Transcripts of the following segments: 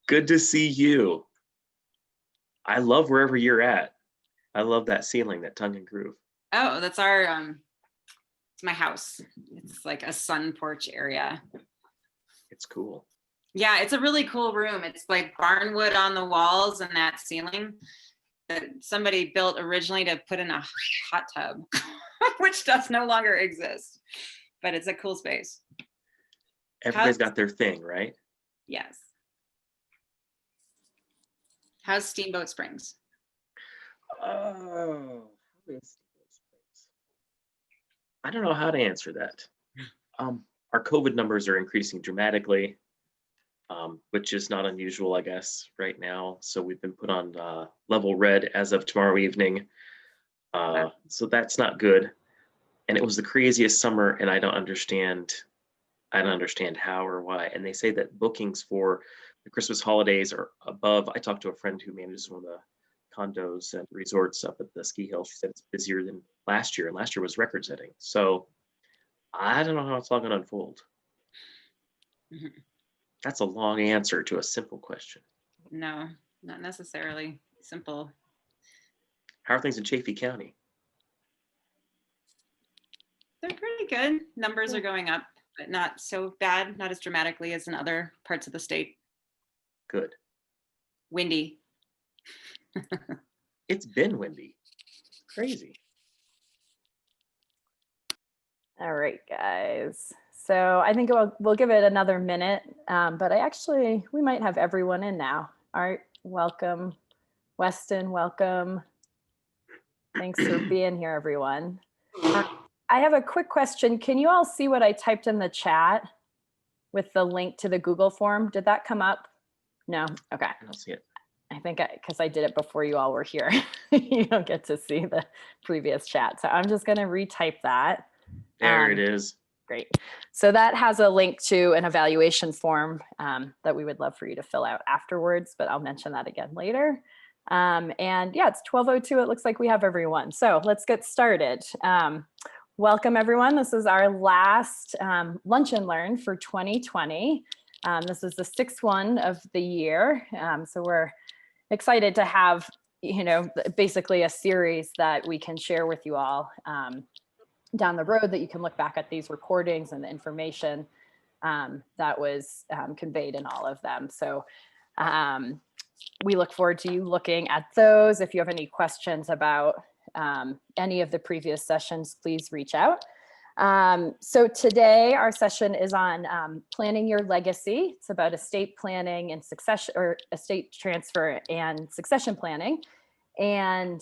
Good to see you. I love wherever you're at. I love that ceiling, that tongue and groove. Oh, that's our it's my house. It's like a sun porch area. It's cool. Yeah, it's a really cool room. It's like barnwood on the walls and that ceiling that somebody built originally to put in a hot tub, which does no longer exist. But it's a cool space. Everybody's got their thing, right? Yes. How's Steamboat Springs? Oh, I don't know how to answer that. Our COVID numbers are increasing dramatically, which is not unusual, I guess, right now. So we've been put on level red as of tomorrow evening. So that's not good. And it was the craziest summer, and I don't understand how or why. And they say that bookings for the Christmas holidays are above. I talked to a friend who manages one of the condos and resorts up at the ski hill. She said it's busier than last year, and last year was record setting. So I don't know how it's all going to unfold. Mm-hmm. That's a long answer to a simple question. No, not necessarily simple. How are things in Chaffee County? They're pretty good. Numbers are going up, but not so bad, not as dramatically as in other parts of the state. Good. Windy. It's been windy. Crazy. All right, guys. So I think we'll give it another minute, but we might have everyone in now. Art, welcome. Weston, welcome. Thanks for being here, everyone. I have a quick question. Can you all see what I typed in the chat with the link to the Google form? Did that come up? No? Okay. I don't see it. I think because I did it before you all were here. You don't get to see the previous chat. So I'm just going to retype that. There it is. Great. So that has a link to an evaluation form that we would love for you to fill out afterwards, but I'll mention that again later. And yeah, it's 12:02. It looks like we have everyone. So let's get started. Welcome, everyone. This is our last Lunch and Learn for 2020. This is the sixth one of the year. So we're excited to have, basically a series that we can share with you all down the road, that you can look back at these recordings and the information that was conveyed in all of them. So we look forward to you looking at those. If you have any questions about any of the previous sessions, please reach out. So today our session is on planning your legacy. It's about estate planning and succession, or estate transfer and succession planning. And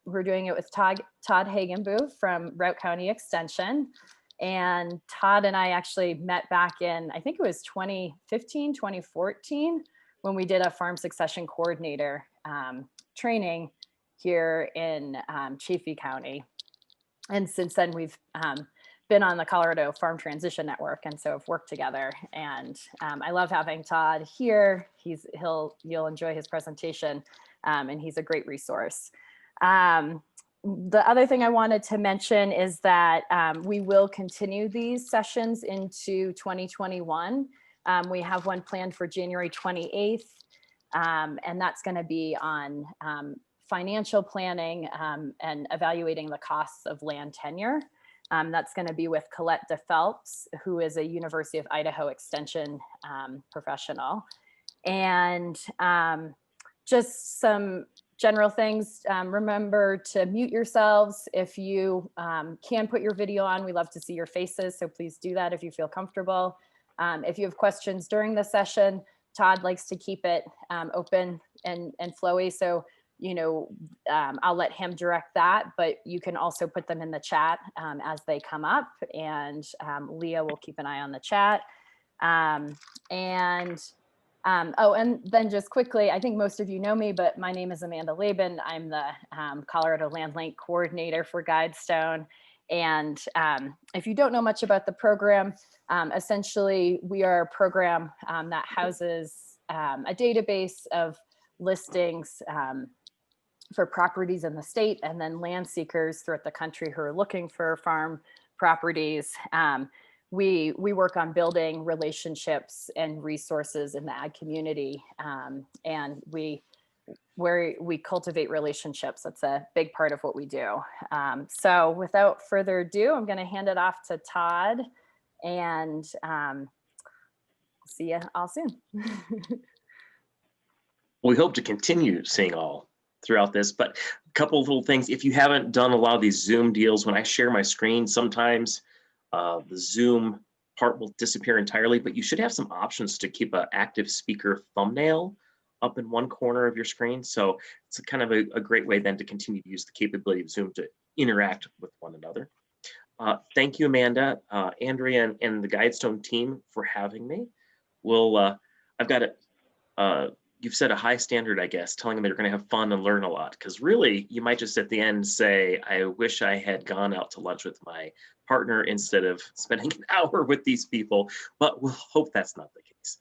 we're doing it with Todd Hagenbuch from Routt County Extension. And Todd and I actually met back in, I think it was 2015, 2014, when we did a farm succession coordinator training here in Chaffee County. And since then we've been on the Colorado Farm Transition Network, and so have worked together. And I love having Todd here. You'll enjoy his presentation, and he's a great resource. The other thing I wanted to mention is that we will continue these sessions into 2021. We have one planned for January 28th, and that's going to be on financial planning and evaluating the costs of land tenure. That's going to be with Colette DePhelps, who is a University of Idaho Extension professional. And just some general things. Remember to mute yourselves. If you can put your video on, we love to see your faces. So please do that if you feel comfortable. If you have questions during the session, Todd likes to keep it open and flowy. So I'll let him direct that, but you can also put them in the chat as they come up, and Leah will keep an eye on the chat. And then just quickly, I think most of you know me, but my name is Amanda Laban. I'm the Colorado Land Link Coordinator for Guidestone. And if you don't know much about the program, essentially we are a program that houses a database of listings for properties in the state, and then land seekers throughout the country who are looking for farm properties. we work on building relationships and resources in the ag community, and we cultivate relationships. That's a big part of what we do. So without further ado, I'm going to hand it off to Todd, and see you all soon. We hope to continue seeing all throughout this, but a couple of little things. If you haven't done a lot of these Zoom deals, when I share my screen, sometimes the Zoom part will disappear entirely, but you should have some options to keep an active speaker thumbnail up in one corner of your screen. So it's kind of a great way then to continue to use the capability of Zoom to interact with one another. Thank you, Amanda, Andrea, and the Guidestone team for having me. I've got you've set a high standard, I guess, telling them they're going to have fun and learn a lot. Because really, you might just at the end say, I wish I had gone out to lunch with my partner instead of spending an hour with these people. But we'll hope that's not the case.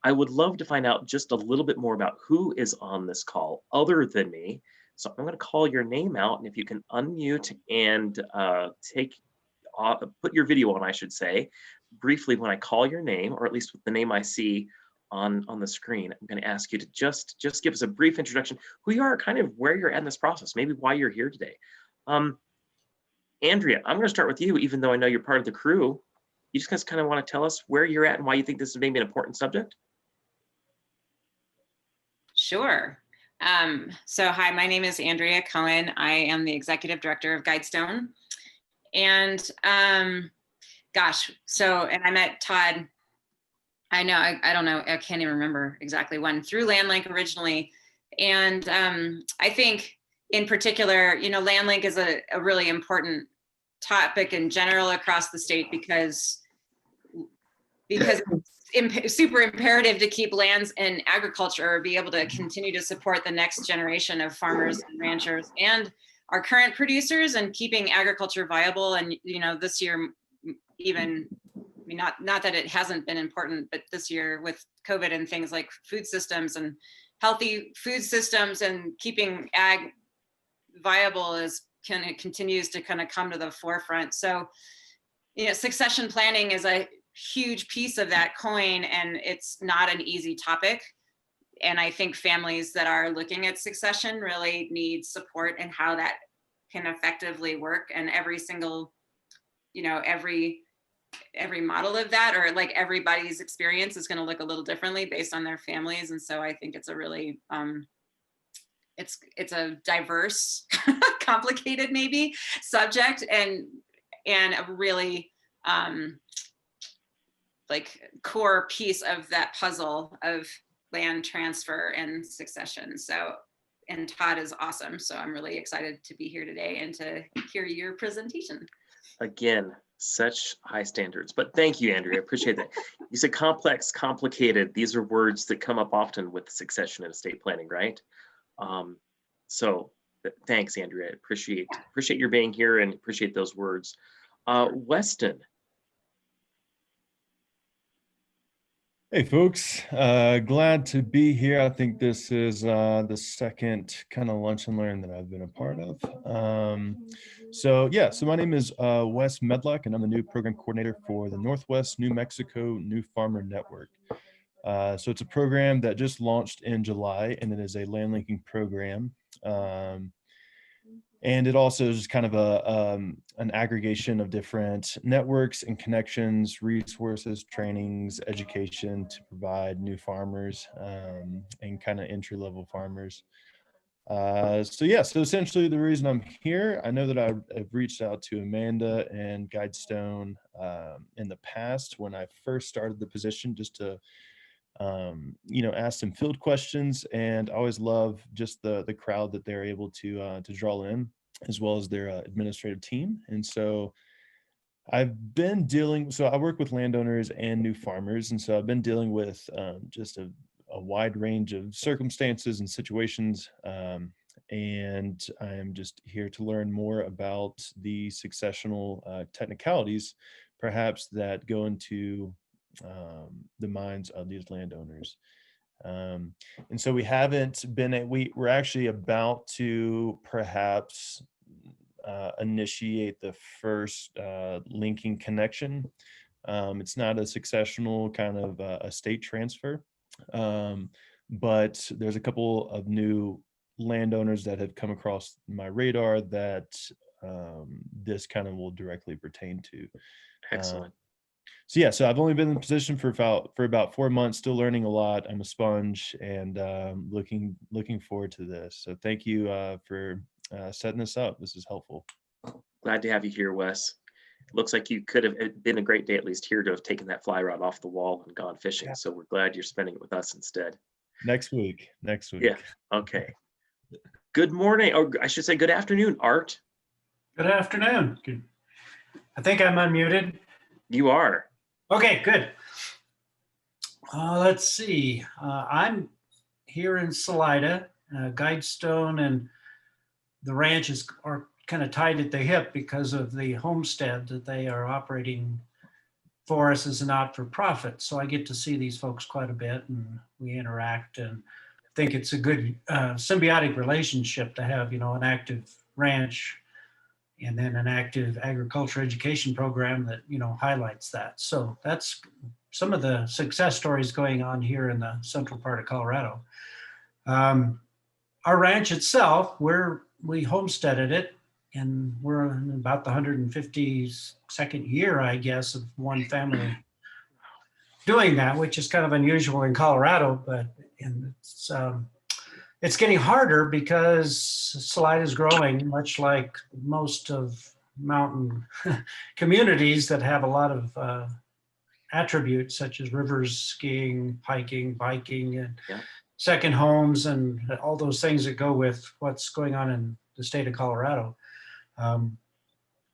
I would love to find out just a little bit more about who is on this call other than me. So I'm going to call your name out. And if you can unmute and put your video on, I should say, briefly when I call your name, or at least with the name I see on the screen, I'm going to ask you to just give us a brief introduction, who you are, kind of where you're at in this process, maybe why you're here today. Andrea, I'm going to start with you, even though I know you're part of the crew. You just guys kind of want to tell us where you're at and why you think this is maybe an important subject? Sure. So hi, my name is Andrea Cohen. I am the executive director of Guidestone. And gosh, and I met Todd, I don't know, I can't even remember exactly when, through LandLink originally. And I think in particular, LandLink is a really important topic in general across the state because it's super imperative to keep lands in agriculture, or be able to continue to support the next generation of farmers and ranchers and our current producers, and keeping agriculture viable. And, this year, even, not that it hasn't been important, but this year with COVID and things like food systems and healthy food systems and keeping ag viable continues to kind of come to the forefront. So, succession planning is a huge piece of that coin, and it's not an easy topic. And I think families that are looking at succession really need support in how that can effectively work. And every single, every model of that, or like everybody's experience, is going to look a little differently based on their families. And so I think it's a really, it's a diverse, complicated maybe subject, and a really like core piece of that puzzle of land transfer and succession. So, and Todd is awesome. So I'm really excited to be here today and to hear your presentation. Again, such high standards, but thank you, Andrea. I appreciate that. You said complex, complicated. These are words that come up often with succession and estate planning, right? So thanks, Andrea. Appreciate your being here and appreciate those words. Weston. Hey folks, glad to be here. I think this is the second kind of lunch and learn that I've been a part of. So my name is Wes Medlock, and I'm the new program coordinator for the Northwest New Mexico New Farmer Network. So it's a program that just launched in July, and it is a land linking program. And it also is kind of an aggregation of different networks and connections, resources, trainings, education to provide new farmers and kind of entry-level farmers. So essentially the reason I'm here, I know that I've reached out to Amanda and Guidestone in the past when I first started the position, just to ask some field questions, and I always love just the crowd that they're able to draw in, as well as their administrative team. And so I've been so I work with landowners and new farmers, and so I've been dealing with just a wide range of circumstances and situations, and I'm just here to learn more about the successional technicalities, perhaps, that go into the minds of these landowners. And so we're actually about to perhaps initiate the first linking connection It's not a successional kind of estate transfer, but there's a couple of new landowners that have come across my radar that this kind of will directly pertain to. Excellent. So yeah, so I've only been in the position for about 4 months, still learning a lot. I'm a sponge, and looking forward to this. So thank you for setting this up. This is helpful. Glad to have you here, Wes. Looks like you could have been a great day, at least here, to have taken that fly rod off the wall and gone fishing. Yeah. So we're glad you're spending it with us instead. Next week. Yeah. Okay. Good morning, or I should say good afternoon, Art. Good afternoon. Good. I think I'm unmuted. You are. Okay, good. Let's see. I'm here in Salida. Guidestone and the ranch are kind of tied at the hip because of the homestead that they are operating for us as a not-for-profit. So I get to see these folks quite a bit, and we interact, and think it's a good symbiotic relationship to have, an active ranch and then an active agriculture education program that, highlights that. So that's some of the success stories going on here in the central part of Colorado. Our ranch itself, we homesteaded it, and we're in about the 152nd year, I guess, of one family doing that, which is kind of unusual in Colorado, but it's getting harder because Salida is growing, much like most of mountain communities that have a lot of attributes such as rivers, skiing, hiking, biking, and second homes, and all those things that go with what's going on in the state of Colorado.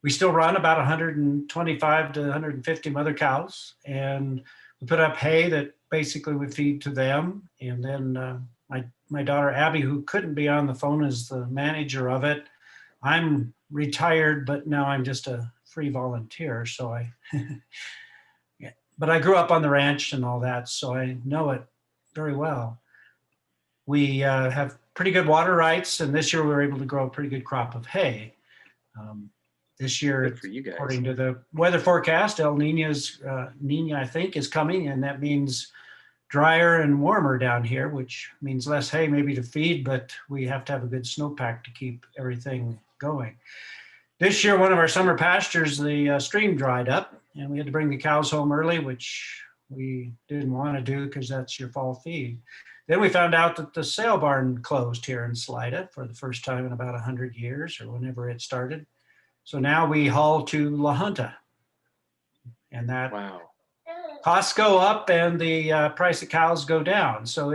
We still run about 125 to 150 mother cows, and we put up hay that basically we feed to them. And then my daughter Abby, who couldn't be on the phone, is the manager of it. I'm retired, but now I'm just a free volunteer. So but I grew up on the ranch and all that, so I know it very well. We have pretty good water rights, and this year we were able to grow a pretty good crop of hay. This year, Good for you guys. according to the weather forecast, El Nino, I think, is coming, and that means drier and warmer down here, which means less hay maybe to feed, but we have to have a good snowpack to keep everything going. This year, one of our summer pastures, the stream dried up, and we had to bring the cows home early, which we didn't want to do because that's your fall feed. Then we found out that the sale barn closed here in Salida for the first time in about 100 years, or whenever it started. So now we haul to La Junta, and that costs go up and the price of cows go down. So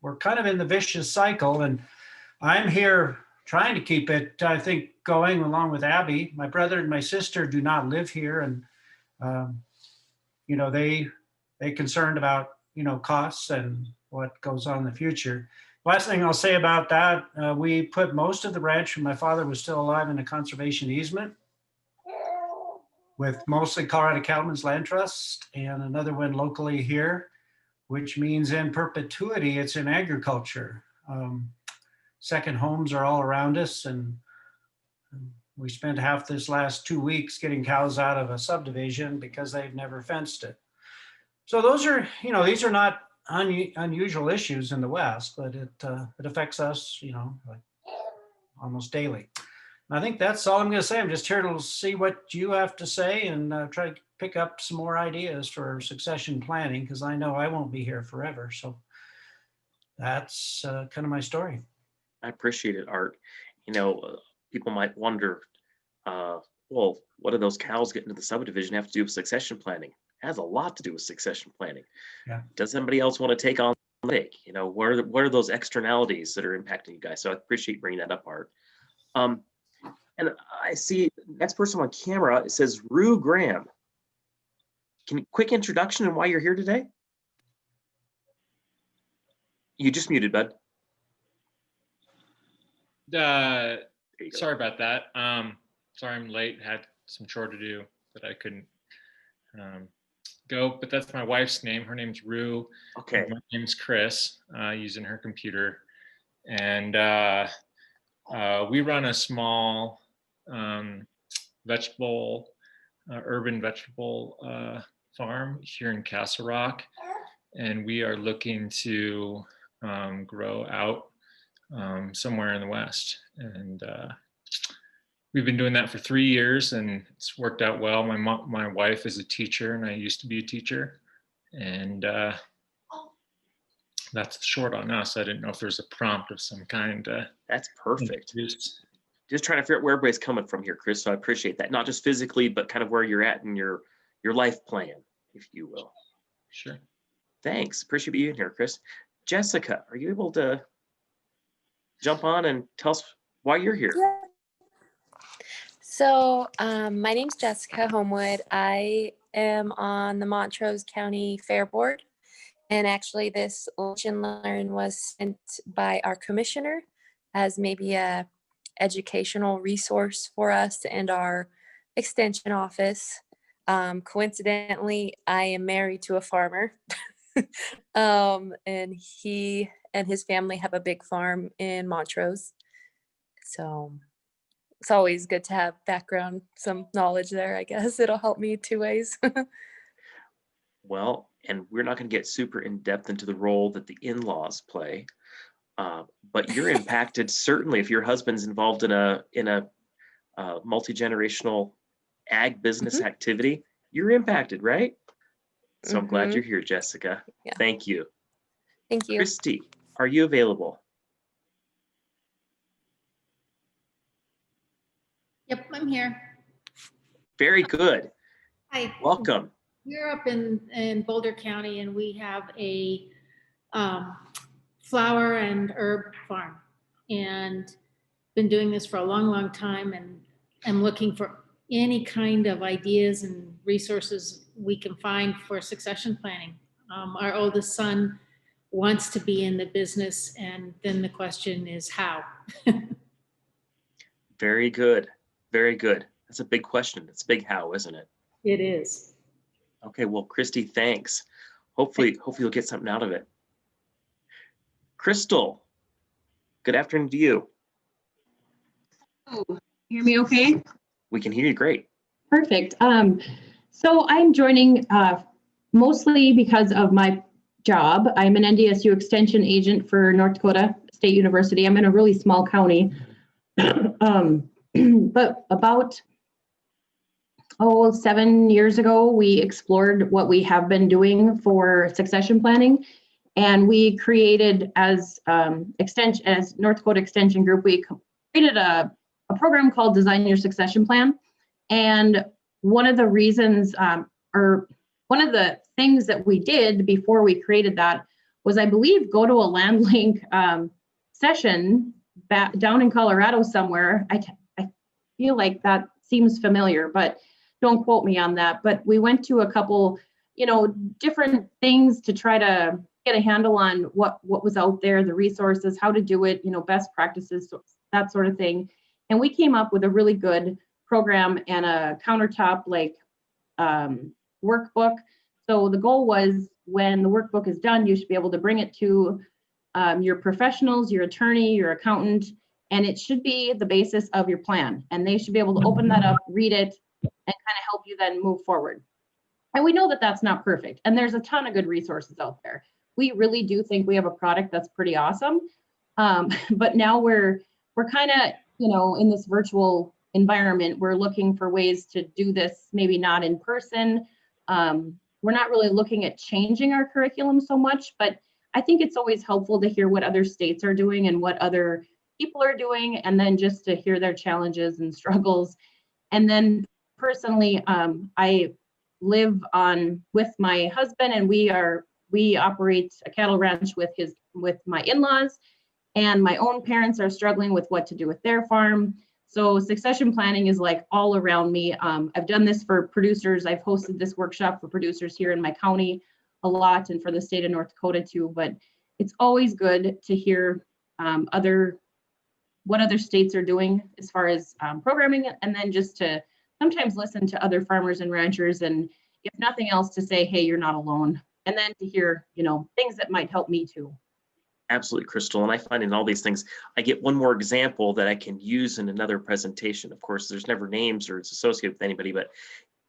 we're kind of in the vicious cycle, and I'm here trying to keep it, I think, going along with Abby. My brother and my sister do not live here, and they concerned about costs and what goes on in the future. Last thing I'll say about that, we put most of the ranch when my father was still alive in a conservation easement with mostly Colorado Cattlemen's Land Trust and another one locally here, which means in perpetuity it's in agriculture. Second homes are all around us, and we spent half this last 2 weeks getting cows out of a subdivision because they've never fenced it. So those are, these are not unusual issues in the West, but it affects us, like almost daily. And I think that's all I'm going to say. I'm just here to see what you have to say and try to pick up some more ideas for succession planning, because I know I won't be here forever. So that's kind of my story. I appreciate it, Art. People might wonder, well, what do those cows getting into the subdivision have to do with succession planning? It has a lot to do with succession planning. Yeah. Does somebody else want to take on the lake? What are those externalities that are impacting you guys? So I appreciate bringing that up, Art. And I see next person on camera, it says Rue Graham. Quick introduction and why you're here today? You just muted, bud. Sorry about that. Sorry I'm late. Had some chore to do that I couldn't go, but that's my wife's name. Her name's Rue. Okay. My name's Chris, using her computer. And we run a small vegetable urban vegetable farm here in Castle Rock, and we are looking to grow out somewhere in the West. And we've been doing that for 3 years, and it's worked out well. My wife is a teacher, and I used to be a teacher, and that's the short on us. I didn't know if there's a prompt of some kind. That's perfect. Just trying to figure out where everybody's coming from here, Chris. So I appreciate that. Not just physically, but kind of where you're at in your life plan, if you will. Sure. Thanks. Appreciate you being here, Chris. Jessica, are you able to jump on and tell us why you're here? Yeah. So my name's Jessica Homewood. I am on the Montrose County Fair Board. And actually this Lunch and Learn was sent by our commissioner as maybe a educational resource for us and our extension office. Coincidentally, I am married to a farmer. And he and his family have a big farm in Montrose. So it's always good to have background, some knowledge there, I guess. It'll help me 2 ways. Well, and we're not going to get super in depth into the role that the in-laws play, but you're impacted certainly if your husband's involved in a multi-generational ag business activity. You're impacted, right? So I'm glad you're here, Jessica. Yeah. Thank you. Thank you. Christy, are you available? Yep, I'm here. Very good. Hi. Welcome. We're up in Boulder County, and we have a flower and herb farm, and been doing this for a long, long time, and I'm looking for any kind of ideas and resources we can find for succession planning. Our oldest son wants to be in the business, and then the question is how. Very good. Very good. That's a big question. It's a big how, isn't it? It is. Okay, well, Christy, thanks. Hopefully you'll get something out of it. Crystal, good afternoon to you. Oh, hear me okay? We can hear you great. Perfect. So I'm joining mostly because of my job. I'm an NDSU extension agent for North Dakota State University. I'm in a really small county. But about 7 years ago, we explored what we have been doing for succession planning. And we created as North Dakota Extension Group, we created a program called Design Your Succession Plan. And one of the reasons, or one of the things that we did before we created that was, I believe, go to a LandLink session down in Colorado somewhere. I feel like that seems familiar, but don't quote me on that. But we went to a couple, different things to try to get a handle on what was out there, the resources, how to do it, best practices, that sort of thing. And we came up with a really good program and a countertop workbook. So the goal was, when the workbook is done, you should be able to bring it to your professionals, your attorney, your accountant, and it should be the basis of your plan. And they should be able to open that up, read it, and kind of help you then move forward. And we know that that's not perfect. And there's a ton of good resources out there. We really do think we have a product that's pretty awesome. But now we're kind of, in this virtual environment, we're looking for ways to do this, maybe not in person. We're not really looking at changing our curriculum so much, but I think it's always helpful to hear what other states are doing and what other people are doing, and then just to hear their challenges and struggles. And then personally, I live with my husband, and we operate a cattle ranch with my in-laws, and my own parents are struggling with what to do with their farm. So succession planning is like all around me. I've done this for producers. I've hosted this workshop for producers here in my county a lot, and for the state of North Dakota too. But it's always good to hear what other states are doing as far as programming, and then just to sometimes listen to other farmers and ranchers, and if nothing else, to say, hey, you're not alone, and then to hear things that might help me too. Absolutely, Crystal. And I find in all these things, I get one more example that I can use in another presentation. Of course, there's never names or it's associated with anybody, but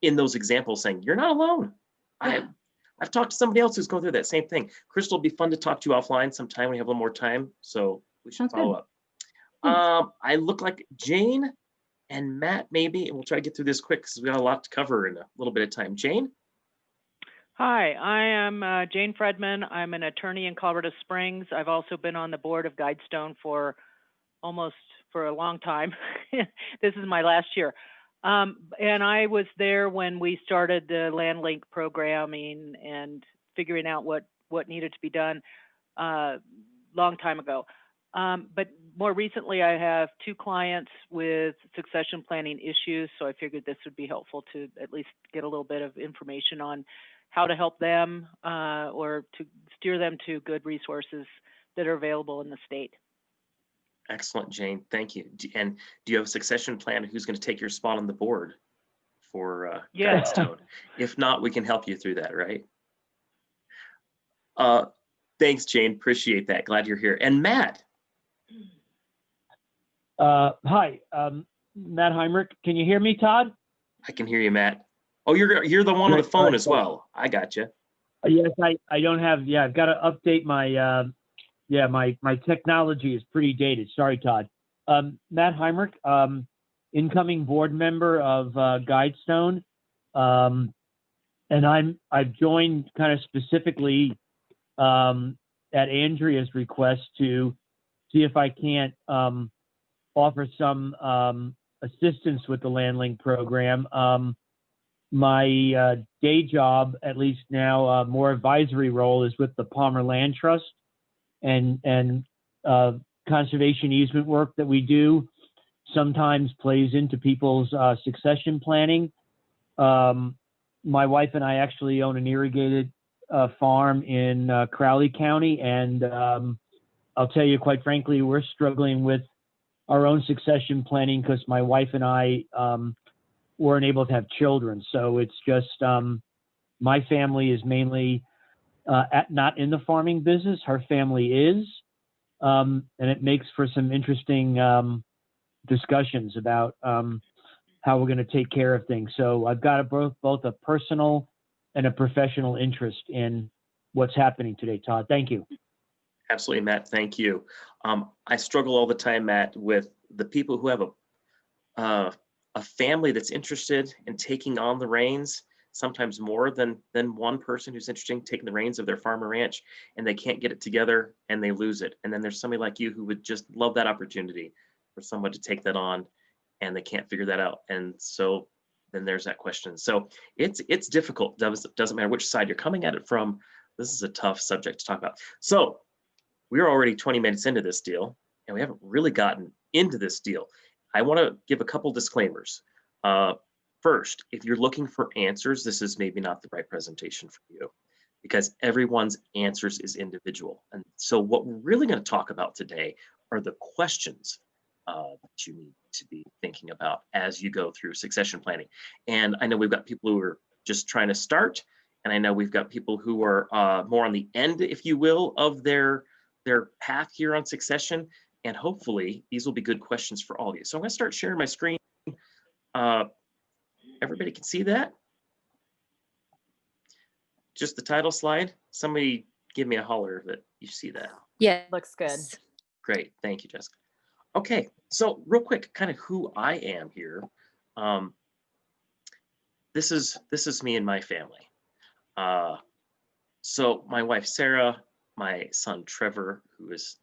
in those examples saying, you're not alone. I've talked to somebody else who's going through that same thing. Crystal, it'll be fun to talk to you offline sometime. We have a little more time, so we should Sounds follow good. up. Thanks. I look like Jane and Matt maybe, and we'll try to get through this quick because we got a lot to cover in a little bit of time. Jane? Hi, I am Jane Fredman. I'm an attorney in Colorado Springs. I've also been on the board of Guidestone for a long time. This is my last year. And I was there when we started the land link programming and figuring out what needed to be done long time ago. But more recently, I have 2 clients with succession planning issues. So I figured this would be helpful to at least get a little bit of information on how to help them or to steer them to good resources that are available in the state. Excellent, Jane. Thank you. And do you have a succession plan? Who's going to take your spot on the board for Yeah. Guidestone? If not, we can help you through that, right? Thanks, Jane. Appreciate that. Glad you're here. And Matt. Hi, Matt Heinrich. Can you hear me, Todd? I can hear you, Matt. Oh, you're the one on the Great. phone as well. I got you. Yes, I don't have. Yeah, I've got to update my. My technology is pretty dated. Sorry, Todd. Matt Heinrich, incoming board member of Guidestone, and I've joined kind of specifically at Andrea's request to see if I can't offer some assistance with the LandLink program. My day job, at least now, more advisory role, is with the Palmer Land Trust, and conservation easement work that we do sometimes plays into people's succession planning. My wife and I actually own an irrigated farm in Crowley County, and I'll tell you, quite frankly, we're struggling with our own succession planning because my wife and I weren't able to have children. So it's just my family is mainly not in the farming business. Her family is, and it makes for some interesting discussions about how we're going to take care of things. So I've got both a personal and a professional interest in what's happening today, Todd. Thank you. Absolutely, Matt. Thank you. I struggle all the time, Matt, with the people who have a family that's interested in taking on the reins, sometimes more than one person who's interested in taking the reins of their farm or ranch, and they can't get it together and they lose it. And then there's somebody like you who would just love that opportunity for someone to take that on, and they can't figure that out. And so then there's that question. So it's difficult. Doesn't matter which side you're coming at it from. This is a tough subject to talk about. So we're already 20 minutes into this deal, and we haven't really gotten into this deal. I want to give a couple disclaimers. First, if you're looking for answers, this is maybe not the right presentation for you, because everyone's answers is individual. And so what we're really going to talk about today are the questions that you need to be thinking about as you go through succession planning. And I know we've got people who are just trying to start, and I know we've got people who are more on the end, if you will, of their path here on succession. And hopefully these will be good questions for all of you. So I'm going to start sharing my screen. Everybody can see that? Just the title slide? Somebody give me a holler that you see that. Yeah. Looks good. Great, thank you, Jessica. Okay, so real quick, kind of who I am here. This is me and my family. So my wife, Sarah, my son, Trevor, who is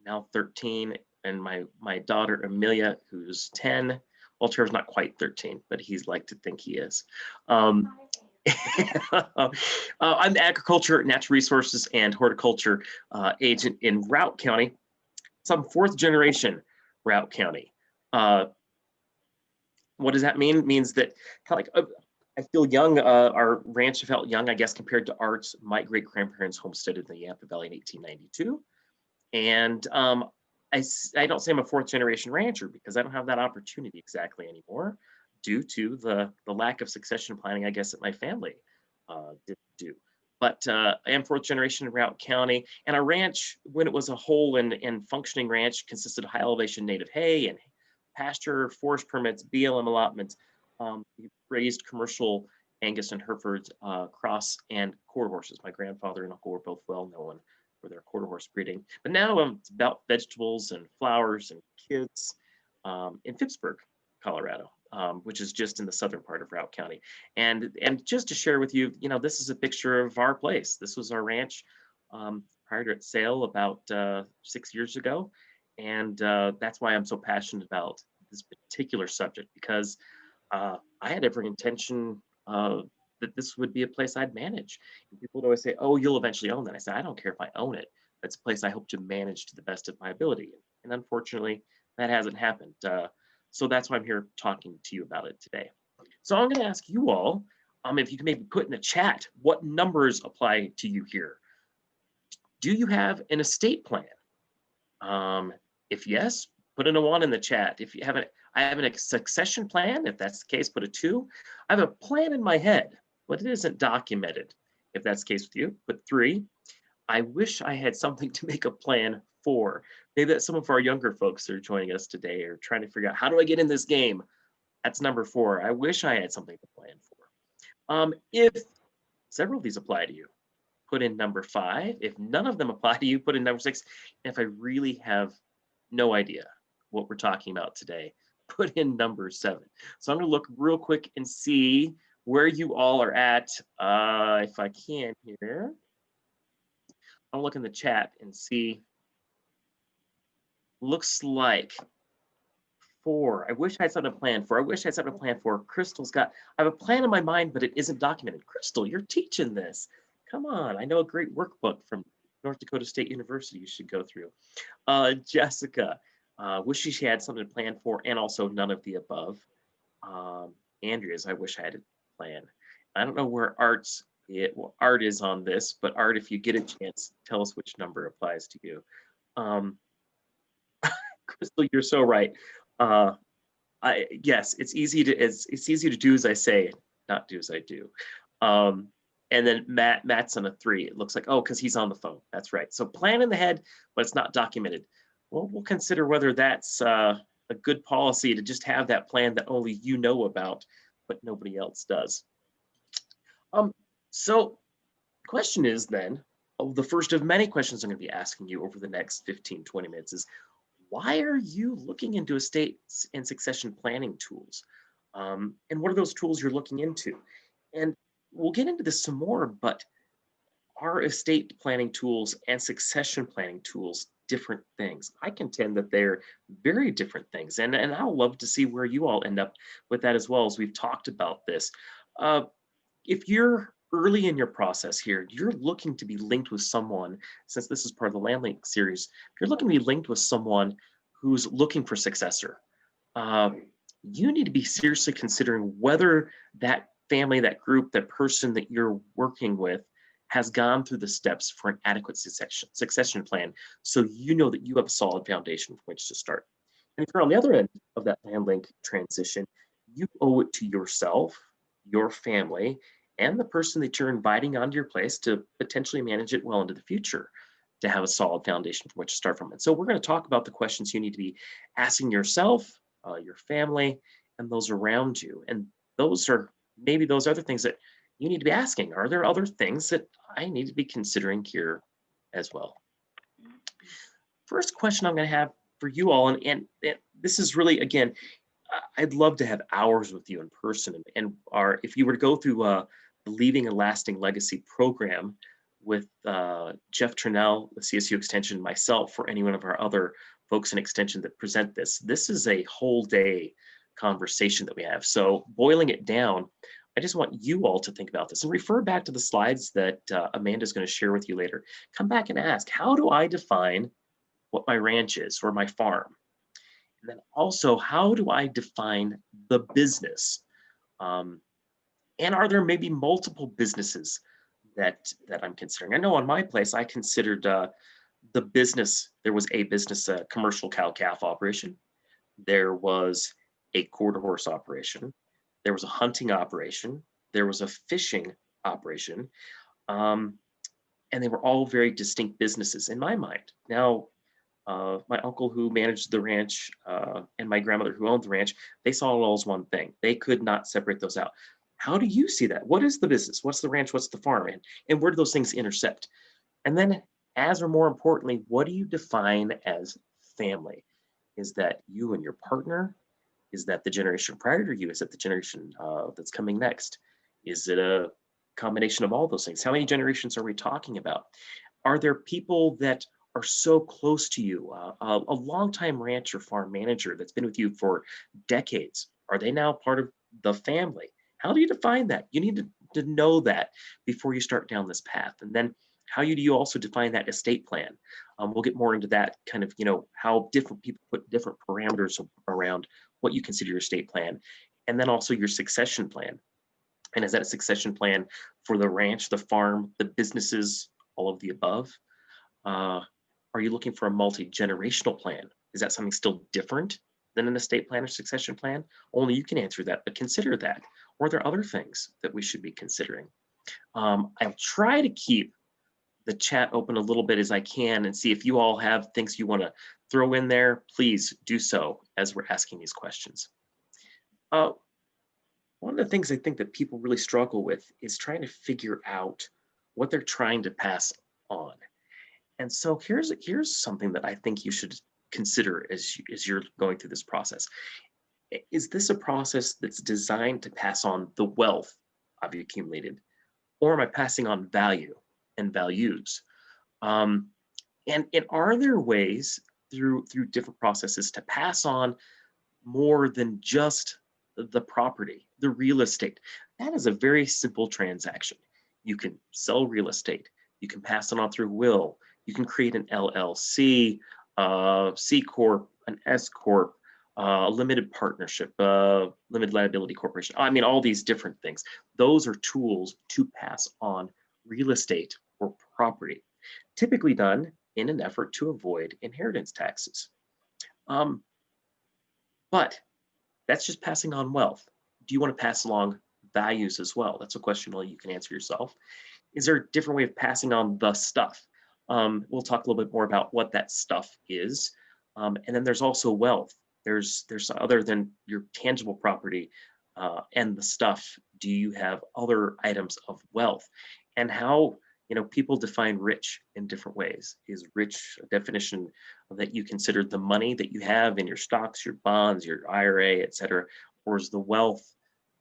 now 13, and my daughter, Amelia, who's 10. Well, Trevor's not quite 13, but he's like to think he is. I'm the agriculture, natural resources, and horticulture agent in Routt County. So I'm 4th generation Routt County. What does that mean? It means that kind of like I feel young. Our ranch felt young, I guess, compared to Art's. My great grandparents homesteaded in the Yampa Valley in 1892, and I don't say I'm a 4th generation rancher because I don't have that opportunity exactly anymore, due to the lack of succession planning, I guess, that my family didn't do. But I am 4th generation in Routt County, and our ranch, when it was a whole and functioning ranch, consisted of high elevation native hay and pasture, forest permits, BLM allotments, We raised commercial Angus and Herefords, cross and quarter horses. My grandfather and uncle were both well known for their quarter horse breeding. But now it's about vegetables and flowers and kids in Phippsburg, Colorado, which is just in the southern part of Routt County. And just to share with you, this is a picture of our place. This was our ranch prior to its sale about 6 years ago. And that's why I'm so passionate about this particular subject, because I had every intention that this would be a place I'd manage. And people would always say, "Oh, you'll eventually own that." I said, "I don't care if I own it. It's a place I hope to manage to the best of my ability." And unfortunately, that hasn't happened. So that's why I'm here talking to you about it today. So I'm going to ask you all, if you can maybe put in the chat, what numbers apply to you here? Do you have an estate plan? If yes, put in a 1 in the chat. If you haven't, I have a succession plan. If that's the case, put a 2. I have a plan in my head, but it isn't documented. If that's the case with you, put 3. I wish I had something to make a plan for. Maybe that some of our younger folks that are joining us today are trying to figure out, how do I get in this game? That's number 4. I wish I had something to plan for. If several of these apply to you, put in number 5. If none of them apply to you, put in number 6. And if I really have no idea what we're talking about today, put in number 7. So I'm going to look real quick and see where you all are at. If I can here, I'll look in the chat and see. Looks like 4. I wish I had something to plan for. I wish I had something to plan for. Crystal's got, I have a plan in my mind, but it isn't documented. Crystal, you're teaching this. Come on, I know a great workbook from North Dakota State University you should go through. Jessica, wish she had something to plan for, and also none of the above. Andrea's, I wish I had a plan. I don't know where Art is on this, but Art, if you get a chance, tell us which number applies to you. Crystal, you're so right. Yes, it's easy to do as I say, not do as I do. And then Matt's on a 3. It looks like, oh, because he's on the phone. That's right. So plan in the head, but it's not documented. Well, we'll consider whether that's a good policy to just have that plan that only you know about, but nobody else does. So question is then, the first of many questions I'm going to be asking you over the next 15, 20 minutes is, why are you looking into estate and succession planning tools? And what are those tools you're looking into? And we'll get into this some more, but are estate planning tools and succession planning tools different things? I contend that they're very different things. And I'll love to see where you all end up with that as well, as we've talked about this. If you're early in your process here, you're looking to be linked with someone, since this is part of the Land Link series, if you're looking to be linked with someone who's looking for successor, you need to be seriously considering whether that family, that group, that person that you're working with has gone through the steps for an adequate succession plan, so you know that you have a solid foundation from which to start. And if you're on the other end of that Land Link transition, you owe it to yourself, your family, and the person that you're inviting onto your place to potentially manage it well into the future, to have a solid foundation from which to start from. And so we're going to talk about the questions you need to be asking yourself, your family, and those around you. And those are maybe those other things that you need to be asking. Are there other things that I need to be considering here as well? First question I'm going to have for you all, and this is really, again, I'd love to have hours with you in person, and if you were to go through the Leaving a Lasting Legacy program with Jeff Turnell with CSU Extension, myself, or any one of our other folks in Extension that present this is a whole day conversation that we have. So boiling it down, I just want you all to think about this and refer back to the slides that Amanda's going to share with you later. Come back and ask, how do I define what my ranch is or my farm? And then also, how do I define the business? And are there maybe multiple businesses that I'm considering? I know on my place, I considered the business, there was a business, a commercial cow-calf operation. There was a quarter horse operation. There was a hunting operation. There was a fishing operation. And they were all very distinct businesses in my mind. Now, My uncle who managed the ranch and my grandmother who owned the ranch, they saw it all as one thing. They could not separate those out. How do you see that? What is the business? What's the ranch? What's the farm? And where do those things intersect? And then, as or more importantly, what do you define as family? Is that you and your partner? Is that the generation prior to you? Is it the generation that's coming next? Is it a combination of all those things? How many generations are we talking about? Are there people that are so close to you? A longtime ranch or farm manager that's been with you for decades, are they now part of the family? How do you define that? You need to know that before you start down this path. And then how do you also define that estate plan? We'll get more into that kind of, how different people put different parameters around what you consider your estate plan. And then also your succession plan. And is that a succession plan for the ranch, the farm, the businesses, all of the above? Are you looking for a multi-generational plan? Is that something still different than an estate plan or succession plan? Only you can answer that, but consider that. Or are there other things that we should be considering? I'll try to keep the chat open a little bit as I can and see if you all have things you want to throw in there. Please do so as we're asking these questions. One of the things I think that people really struggle with is trying to figure out what they're trying to pass on. And so here's something that I think you should consider as you're going through this process. Is this a process that's designed to pass on the wealth I've accumulated, or am I passing on value and values? And are there ways through different processes to pass on more than just the property, the real estate? That is a very simple transaction. You can sell real estate. You can pass it on through will. You can create an LLC, C Corp, an S Corp, a limited partnership, limited liability corporation. I mean, all these different things. Those are tools to pass on real estate or property, typically done in an effort to avoid inheritance taxes. But that's just passing on wealth. Do you want to pass along values as well? That's a question only you can answer yourself. Is there a different way of passing on the stuff? We'll talk a little bit more about what that stuff is. And then there's also wealth. There's other than your tangible property and the stuff, do you have other items of wealth? And how, people define rich in different ways. Is rich a definition that you consider the money that you have in your stocks, your bonds, your IRA, et cetera? Or is the wealth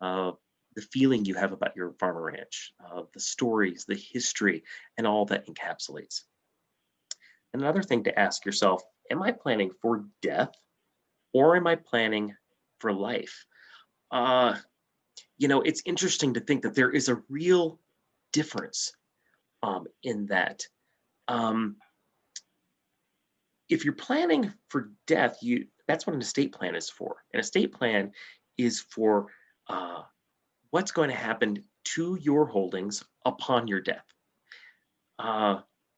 the feeling you have about your farm or ranch, the stories, the history, and all that encapsulates? Another thing to ask yourself, am I planning for death or am I planning for life? It's interesting to think that there is a real difference in that. If you're planning for death, that's what an estate plan is for. An estate plan is for what's going to happen to your holdings upon your death.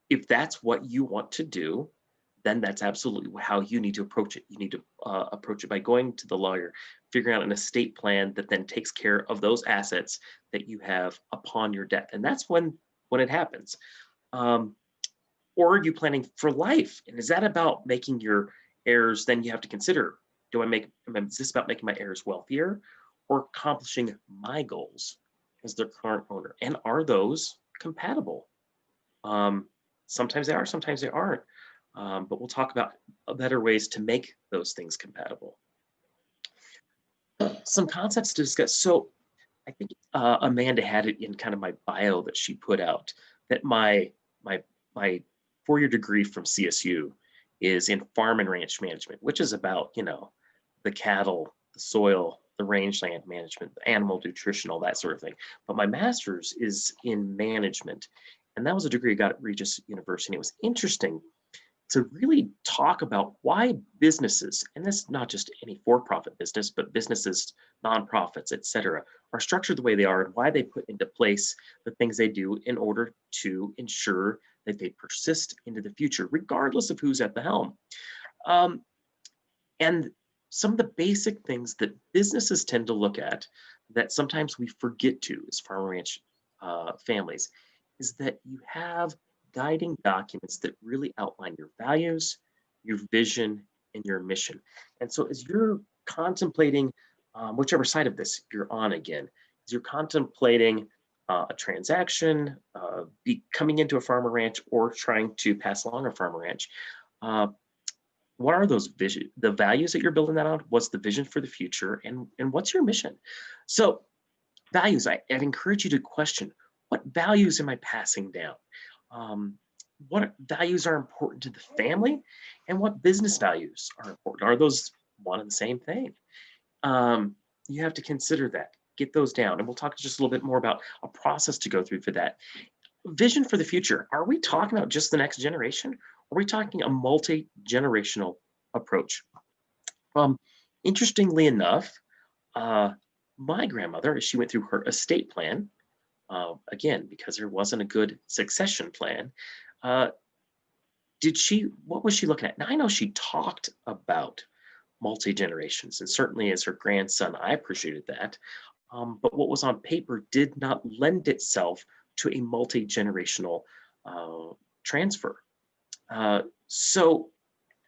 If that's what you want to do, then that's absolutely how you need to approach it. You need to approach it by going to the lawyer, figuring out an estate plan that then takes care of those assets that you have upon your death. And that's when it happens. Or are you planning for life? And is that about making your heirs? Then you have to consider, is this about making my heirs wealthier or accomplishing my goals as their current owner? And are those compatible? Sometimes they are, sometimes they aren't. But we'll talk about better ways to make those things compatible. Some concepts to discuss. So I think Amanda had it in kind of my bio that she put out, that my 4-year degree from CSU is in farm and ranch management, which is about, the cattle, the soil, the rangeland management, the animal nutrition, all that sort of thing. But my master's is in management. And that was a degree I got at Regis University. It was interesting to really talk about why businesses, and this is not just any for-profit business, but businesses, nonprofits, et cetera, are structured the way they are and why they put into place the things they do in order to ensure that they persist into the future, regardless of who's at the helm. And some of the basic things that businesses tend to look at that sometimes we forget to as farm and ranch families is that you have guiding documents that really outline your values, your vision, and your mission. And so as you're contemplating whichever side of this you're on again, as you're contemplating a transaction, coming into a farm or ranch, or trying to pass along a farm or ranch, what are those the values that you're building that on? What's the vision for the future, and what's your mission? So values, I'd encourage you to question, what values am I passing down? What values are important to the family, and what business values are important? Are those one and the same thing? You have to consider that, get those down, and we'll talk just a little bit more about a process to go through for that. Vision for the future. Are we talking about just the next generation? Are we talking a multi-generational approach? Interestingly enough, my grandmother, as she went through her estate plan, again, because there wasn't a good succession plan, what was she looking at? Now, I know she talked about multi-generations, and certainly as her grandson, I appreciated that. But what was on paper did not lend itself to a multi-generational transfer. So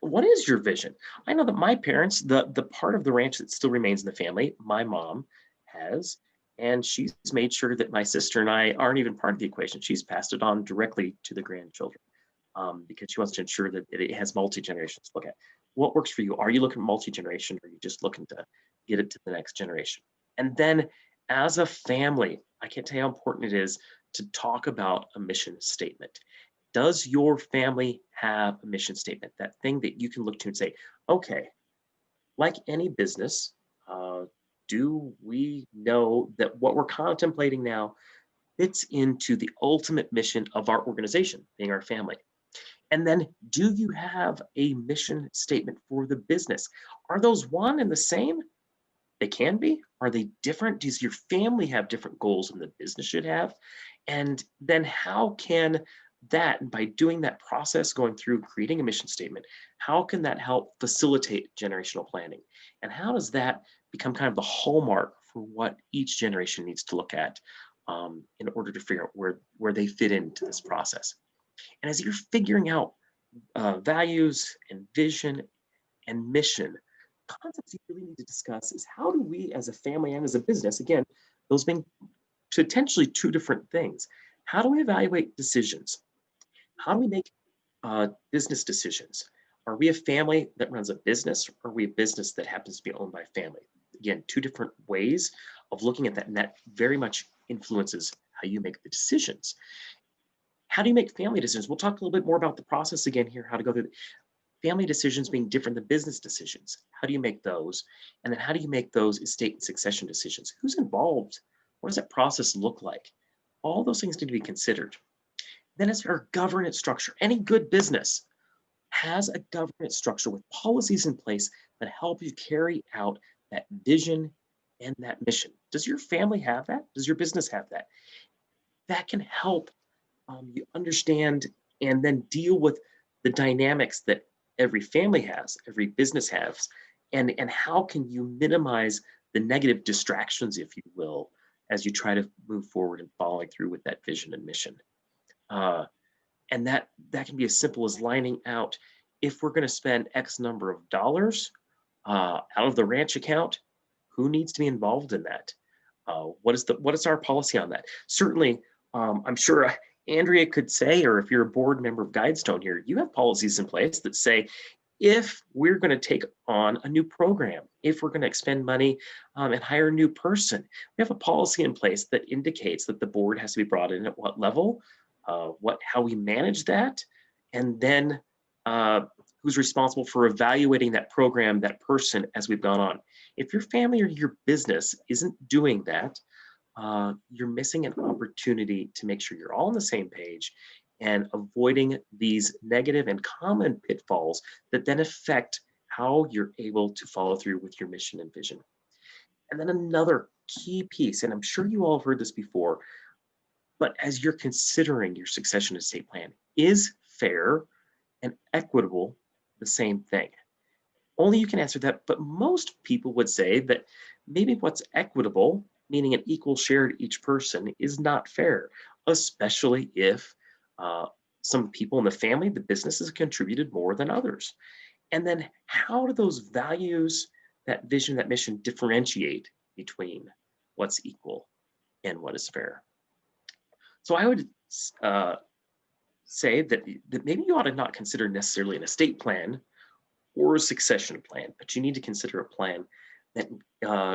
what is your vision? I know that my parents, the part of the ranch that still remains in the family, my mom has, and she's made sure that my sister and I aren't even part of the equation. She's passed it on directly to the grandchildren because she wants to ensure that it has multi-generations to look at. What works for you? Are you looking at multi-generation, or are you just looking to get it to the next generation? And then as a family, I can't tell you how important it is to talk about a mission statement. Does your family have a mission statement? That thing that you can look to and say, okay, like any business, do we know that what we're contemplating now fits into the ultimate mission of our organization, being our family? And then, do you have a mission statement for the business? Are those one and the same? They can be. Are they different? Does your family have different goals than the business should have? And then how can that, by doing that process, going through creating a mission statement, how can that help facilitate generational planning? And how does that become kind of the hallmark for what each generation needs to look at in order to figure out where they fit into this process? And as you're figuring out values and vision and mission, concepts you really need to discuss is, how do we as a family and as a business, again, those being potentially two different things, how do we evaluate decisions? How do we make business decisions? Are we a family that runs a business, or are we a business that happens to be owned by a family? Again, two different ways of looking at that, and that very much influences how you make the decisions. How do you make family decisions? We'll talk a little bit more about the process again here, how to go through family decisions being different than business decisions. How do you make those? And then how do you make those estate and succession decisions? Who's involved? What does that process look like? All those things need to be considered. Then it's our governance structure. Any good business has a governance structure with policies in place that help you carry out that vision and that mission. Does your family have that? Does your business have that? That can help you understand and then deal with the dynamics that every family has, every business has, and how can you minimize the negative distractions, if you will, as you try to move forward and following through with that vision and mission. And that can be as simple as lining out, if we're going to spend X number of dollars out of the ranch account, who needs to be involved in that? What is our policy on that? Certainly, I'm sure Andrea could say, or if you're a board member of Guidestone here, you have policies in place that say, if we're going to take on a new program, if we're going to expend money and hire a new person, we have a policy in place that indicates that the board has to be brought in at what level, how we manage that, and then who's responsible for evaluating that program, that person, as we've gone on. If your family or your business isn't doing that, you're missing an opportunity to make sure you're all on the same page and avoiding these negative and common pitfalls that then affect how you're able to follow through with your mission and vision. And then another key piece, and I'm sure you all have heard this before, but as you're considering your succession estate plan, is fair and equitable the same thing? Only you can answer that, but most people would say that maybe what's equitable, meaning an equal share to each person, is not fair, especially if some people in the family, the business, has contributed more than others. And then how do those values, that vision, that mission differentiate between what's equal and what is fair? So I would say that maybe you ought to not consider necessarily an estate plan or a succession plan, but you need to consider a plan that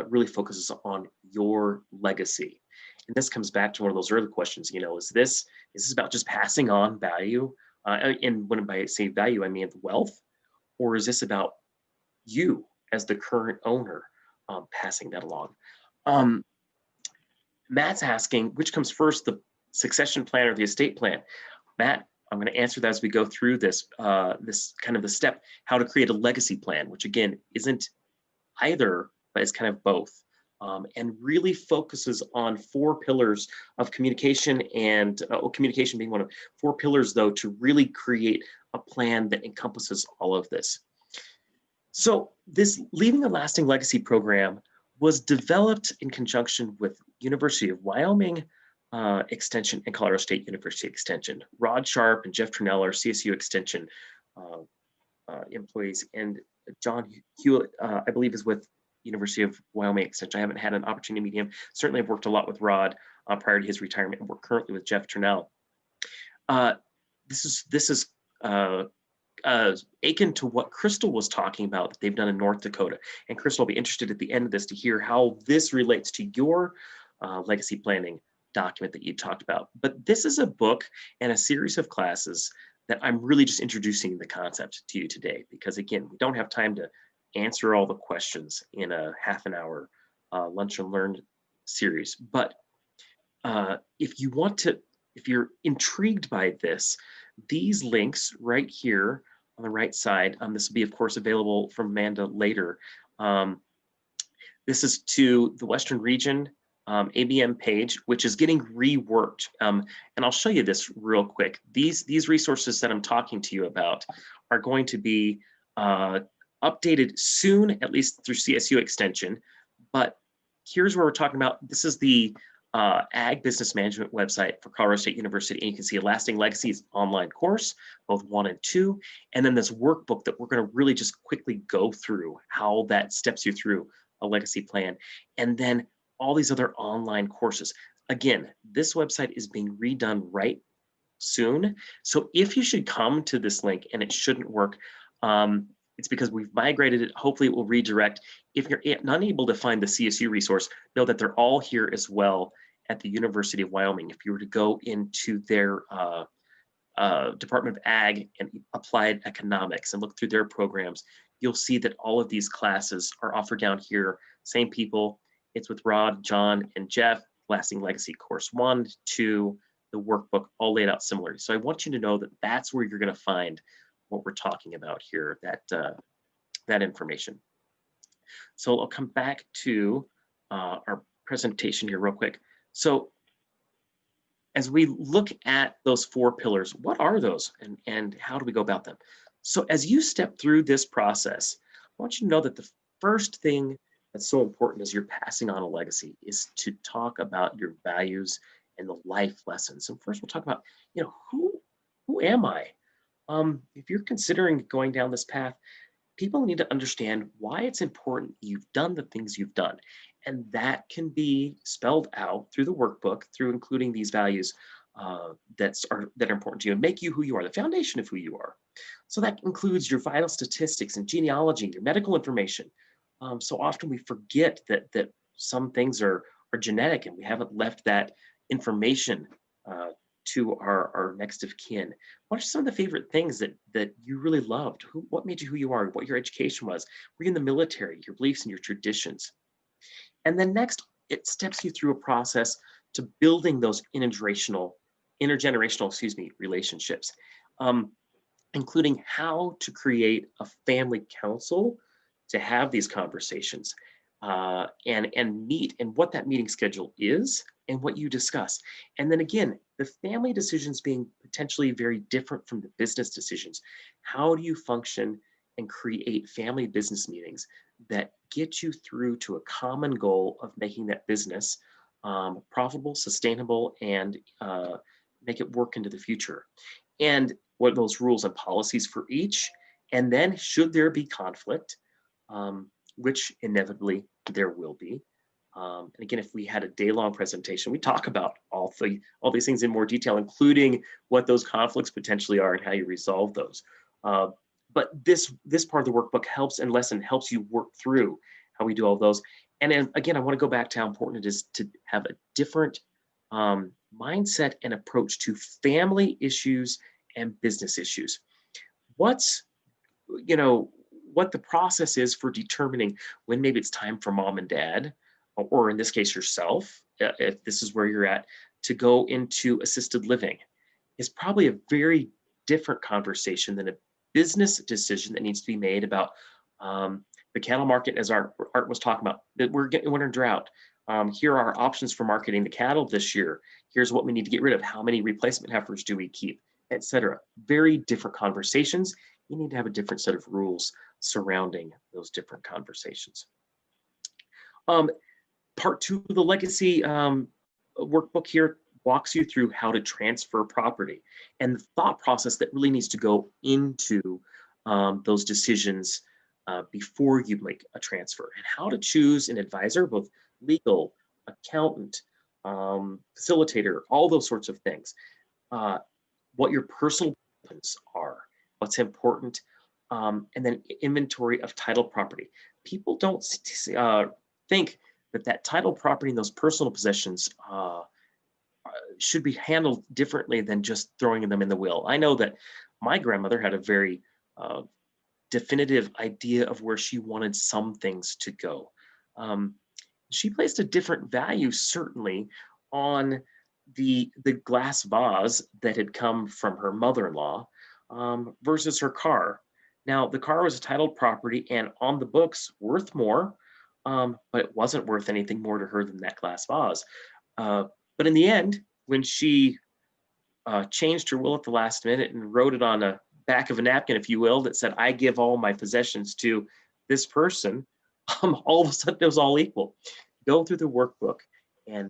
really focuses on your legacy. And this comes back to one of those early questions, is this about just passing on value? And when I say value, I mean wealth, or is this about you as the current owner passing that along? Matt's asking, which comes first, the succession plan or the estate plan? Matt, I'm going to answer that as we go through this, this kind of the step, how to create a legacy plan, which again, isn't either, but it's kind of both, and really focuses on 4 pillars of communication, and communication being one of 4 pillars, though, to really create a plan that encompasses all of this. So this Leaving a Lasting Legacy program was developed in conjunction with University of Wyoming Extension and Colorado State University Extension. Rod Sharp and Jeff Turnell are CSU Extension employees, and John Hewlett, I believe, is with University of Wyoming Extension. I haven't had an opportunity to meet him. Certainly, I've worked a lot with Rod prior to his retirement, and work currently with Jeff Turnell. This is akin to what Crystal was talking about that they've done in North Dakota. And Crystal will be interested at the end of this to hear how this relates to your legacy planning document that you talked about. But this is a book and a series of classes that I'm really just introducing the concept to you today, because again, we don't have time to answer all the questions in a half an hour lunch and learn series. But if you're intrigued by this, these links right here on the right side, this will be of course available from Amanda later. This is to the Western Region ABM page, which is getting reworked. And I'll show you this real quick. These resources that I'm talking to you about are going to be updated soon, at least through CSU Extension. But here's where we're talking about. This is the Ag Business Management website for Colorado State University. And you can see a Lasting Legacies online course, both 1 and 2. And then this workbook that we're going to really just quickly go through how that steps you through a legacy plan. And then all these other online courses. Again, this website is being redone right soon. So if you should come to this link and it shouldn't work, it's because we've migrated it. Hopefully it will redirect. If you're not able to find the CSU resource, know that they're all here as well at the University of Wyoming. If you were to go into their Department of Ag and Applied Economics and look through their programs, you'll see that all of these classes are offered down here. Same people. It's with Rod, John, and Jeff. Lasting Legacy Course 1, 2, the workbook, all laid out similarly. So I want you to know that that's where you're going to find what we're talking about here, that information. So I'll come back to our presentation here real quick. So as we look at those 4 pillars, what are those and how do we go about them? So as you step through this process, I want you to know that the first thing that's so important as you're passing on a legacy is to talk about your values and the life lessons. So first we'll talk about, who am I? If you're considering going down this path, people need to understand why it's important you've done the things you've done. And that can be spelled out through the workbook, through including these values that are important to you and make you who you are, the foundation of who you are. So that includes your vital statistics and genealogy, your medical information. So often we forget that some things are genetic and we haven't left that information to our next of kin. What are some of the favorite things that you really loved? What made you who you are? What your education was? Were you in the military? Your beliefs and your traditions? And then next, it steps you through a process to building those intergenerational relationships, including how to create a family council to have these conversations and meet, and what that meeting schedule is and what you discuss. And then again, the family decisions being potentially very different from the business decisions. How do you function and create family business meetings that get you through to a common goal of making that business profitable, sustainable, and make it work into the future? And what are those rules and policies for each? And then should there be conflict, which inevitably there will be. And again, if we had a day-long presentation, we talk about all these things in more detail, including what those conflicts potentially are and how you resolve those. But this part of the workbook helps and lesson helps you work through how we do all those. And then, again, I want to go back to how important it is to have a different mindset and approach to family issues and business issues. What's, what the process is for determining when maybe it's time for mom and dad, or in this case yourself, if this is where you're at, to go into assisted living, is probably a very different conversation than a business decision that needs to be made about the cattle market, as Art was talking about, that we're getting winter drought. Here are our options for marketing the cattle this year. Here's what we need to get rid of. How many replacement heifers do we keep, etc. Very different conversations. You need to have a different set of rules surrounding those different conversations. Part 2 of the legacy workbook here walks you through how to transfer property and the thought process that really needs to go into those decisions before you make a transfer, and how to choose an advisor, both legal, accountant, facilitator, all those sorts of things. What your personal plans are, what's important, and then inventory of title property. People don't think that title property and those personal possessions should be handled differently than just throwing them in the will. I know that my grandmother had a very definitive idea of where she wanted some things to go. She placed a different value, certainly, on the glass vase that had come from her mother-in-law versus her car. Now, the car was a titled property and on the books worth more, but it wasn't worth anything more to her than that glass vase. But in the end, when she changed her will at the last minute and wrote it on the back of a napkin, if you will, that said, "I give all my possessions to this person," all of a sudden it was all equal. Go through the workbook and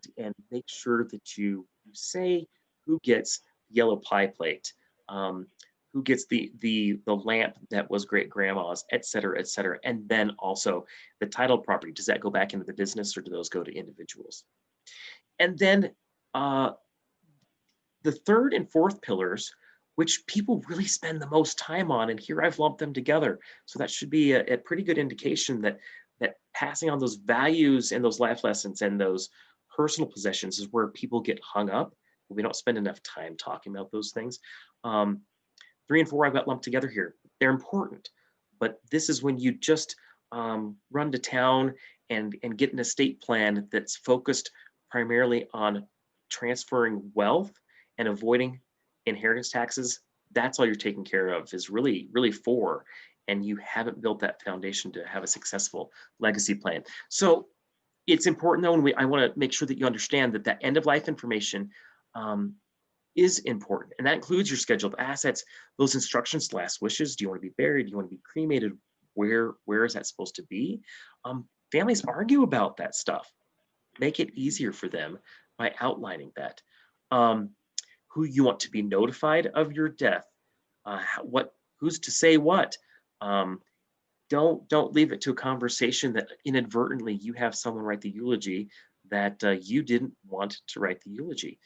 make sure that you say who gets yellow pie plate, who gets the lamp that was great grandma's, et cetera, and then also the title property. Does that go back into the business or do those go to individuals? And then the third and fourth pillars, which people really spend the most time on, and here I've lumped them together. So that should be a pretty good indication that passing on those values and those life lessons and those personal possessions is where people get hung up. We don't spend enough time talking about those things. 3 and 4 I've got lumped together here. They're important, but this is when you just run to town and get an estate plan that's focused primarily on transferring wealth and avoiding inheritance taxes. That's all you're taking care of, is really 4, and you haven't built that foundation to have a successful legacy plan. So it's important though, and I want to make sure that you understand that end of life information is important, and that includes your scheduled assets, those instructions, last wishes. Do you want to be buried? Do you want to be cremated? Where is that supposed to be? Families argue about that stuff. Make it easier for them by outlining that. Who you want to be notified of your death, who's to say what. Don't leave it to a conversation that inadvertently you have someone write the eulogy that you didn't want to write the eulogy.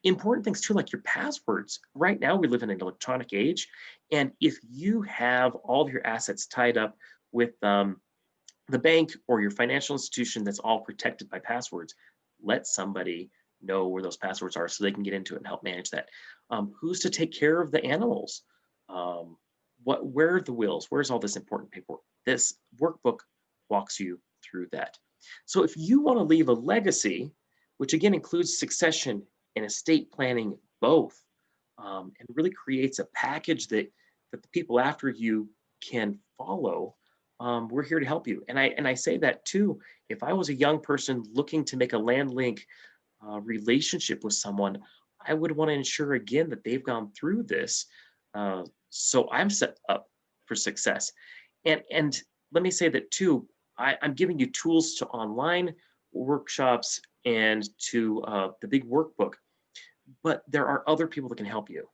Important things too, like your passwords. Right now we live in an electronic age, and if you have all of your assets tied up with the bank or your financial institution that's all protected by passwords, let somebody know where those passwords are so they can get into it and help manage that. Who's to take care of the animals? Where are the wills? Where's all this important paperwork? This workbook walks you through that. So if you want to leave a legacy, which again includes succession and estate planning both, and really creates a package that the people after you can follow, we're here to help you. And I say that too, if I was a young person looking to make a land link relationship with someone, I would want to ensure again that they've gone through this, so I'm set up for success. And let me say that too, I'm giving you tools to online workshops and to the big workbook, but there are other people that can help you.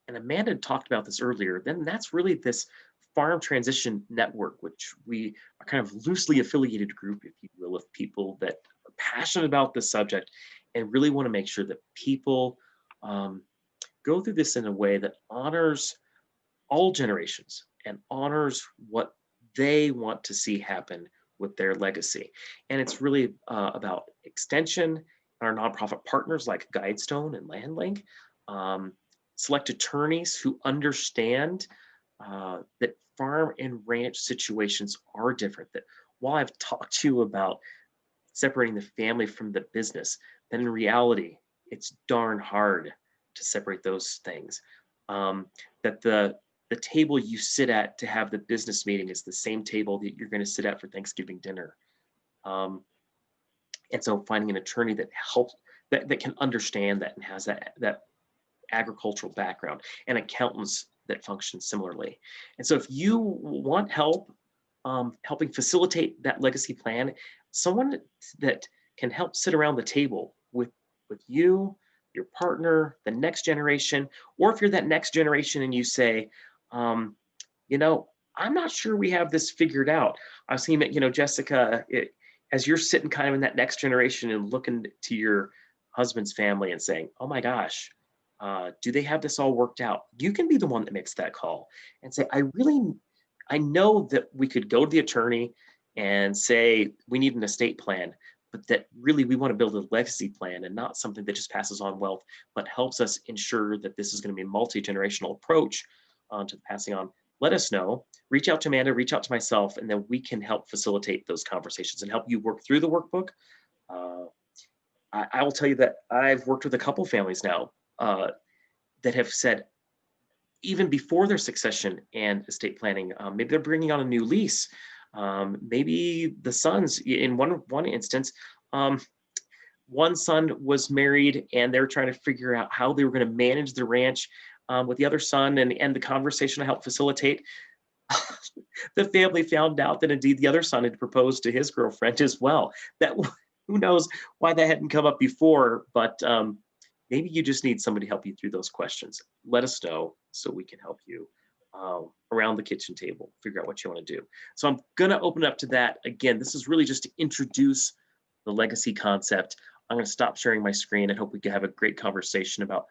And Amanda talked about this earlier. Then that's really this Farm Transition Network, which we are kind of loosely affiliated group, if you will, of people that are passionate about this subject and really want to make sure that people go through this in a way that honors all generations and honors what they want to see happen with their legacy. And it's really about extension, our nonprofit partners like Guidestone and LandLink, select attorneys who understand that farm and ranch situations are different. That while I've talked to you about separating the family from the business, then in reality, it's darn hard to separate those things. That the table you sit at to have the business meeting is the same table that you're going to sit at for Thanksgiving dinner. And so finding an attorney that helps, that can understand that and has that agricultural background, and accountants that function similarly. And so if you want help helping facilitate that legacy plan, someone that can help sit around the table with you, your partner, the next generation, or if you're that next generation and you say, you know, I'm not sure we have this figured out. I've seen it, you know, Jessica, as you're sitting kind of in that next generation and looking to your husband's family and saying, oh my gosh, do they have this all worked out? You can be the one that makes that call and say, I know that we could go to the attorney and say, we need an estate plan, but that really we want to build a legacy plan and not something that just passes on wealth, but helps us ensure that this is going to be a multi-generational approach to the passing on. Let us know, reach out to Amanda, reach out to myself, and then we can help facilitate those conversations and help you work through the workbook. I will tell you that I've worked with a couple families now that have said, even before their succession and estate planning, maybe they're bringing on a new lease. Maybe the sons, in one instance, one son was married and they're trying to figure out how they were going to manage the ranch with the other son, and the conversation I helped facilitate. The family found out that indeed the other son had proposed to his girlfriend as well. That, who knows why that hadn't come up before, but maybe you just need somebody to help you through those questions. Let us know so we can help you around the kitchen table, figure out what you want to do. So I'm going to open up to that. Again, this is really just to introduce the legacy concept. I'm going to stop sharing my screen and hope we can have a great conversation about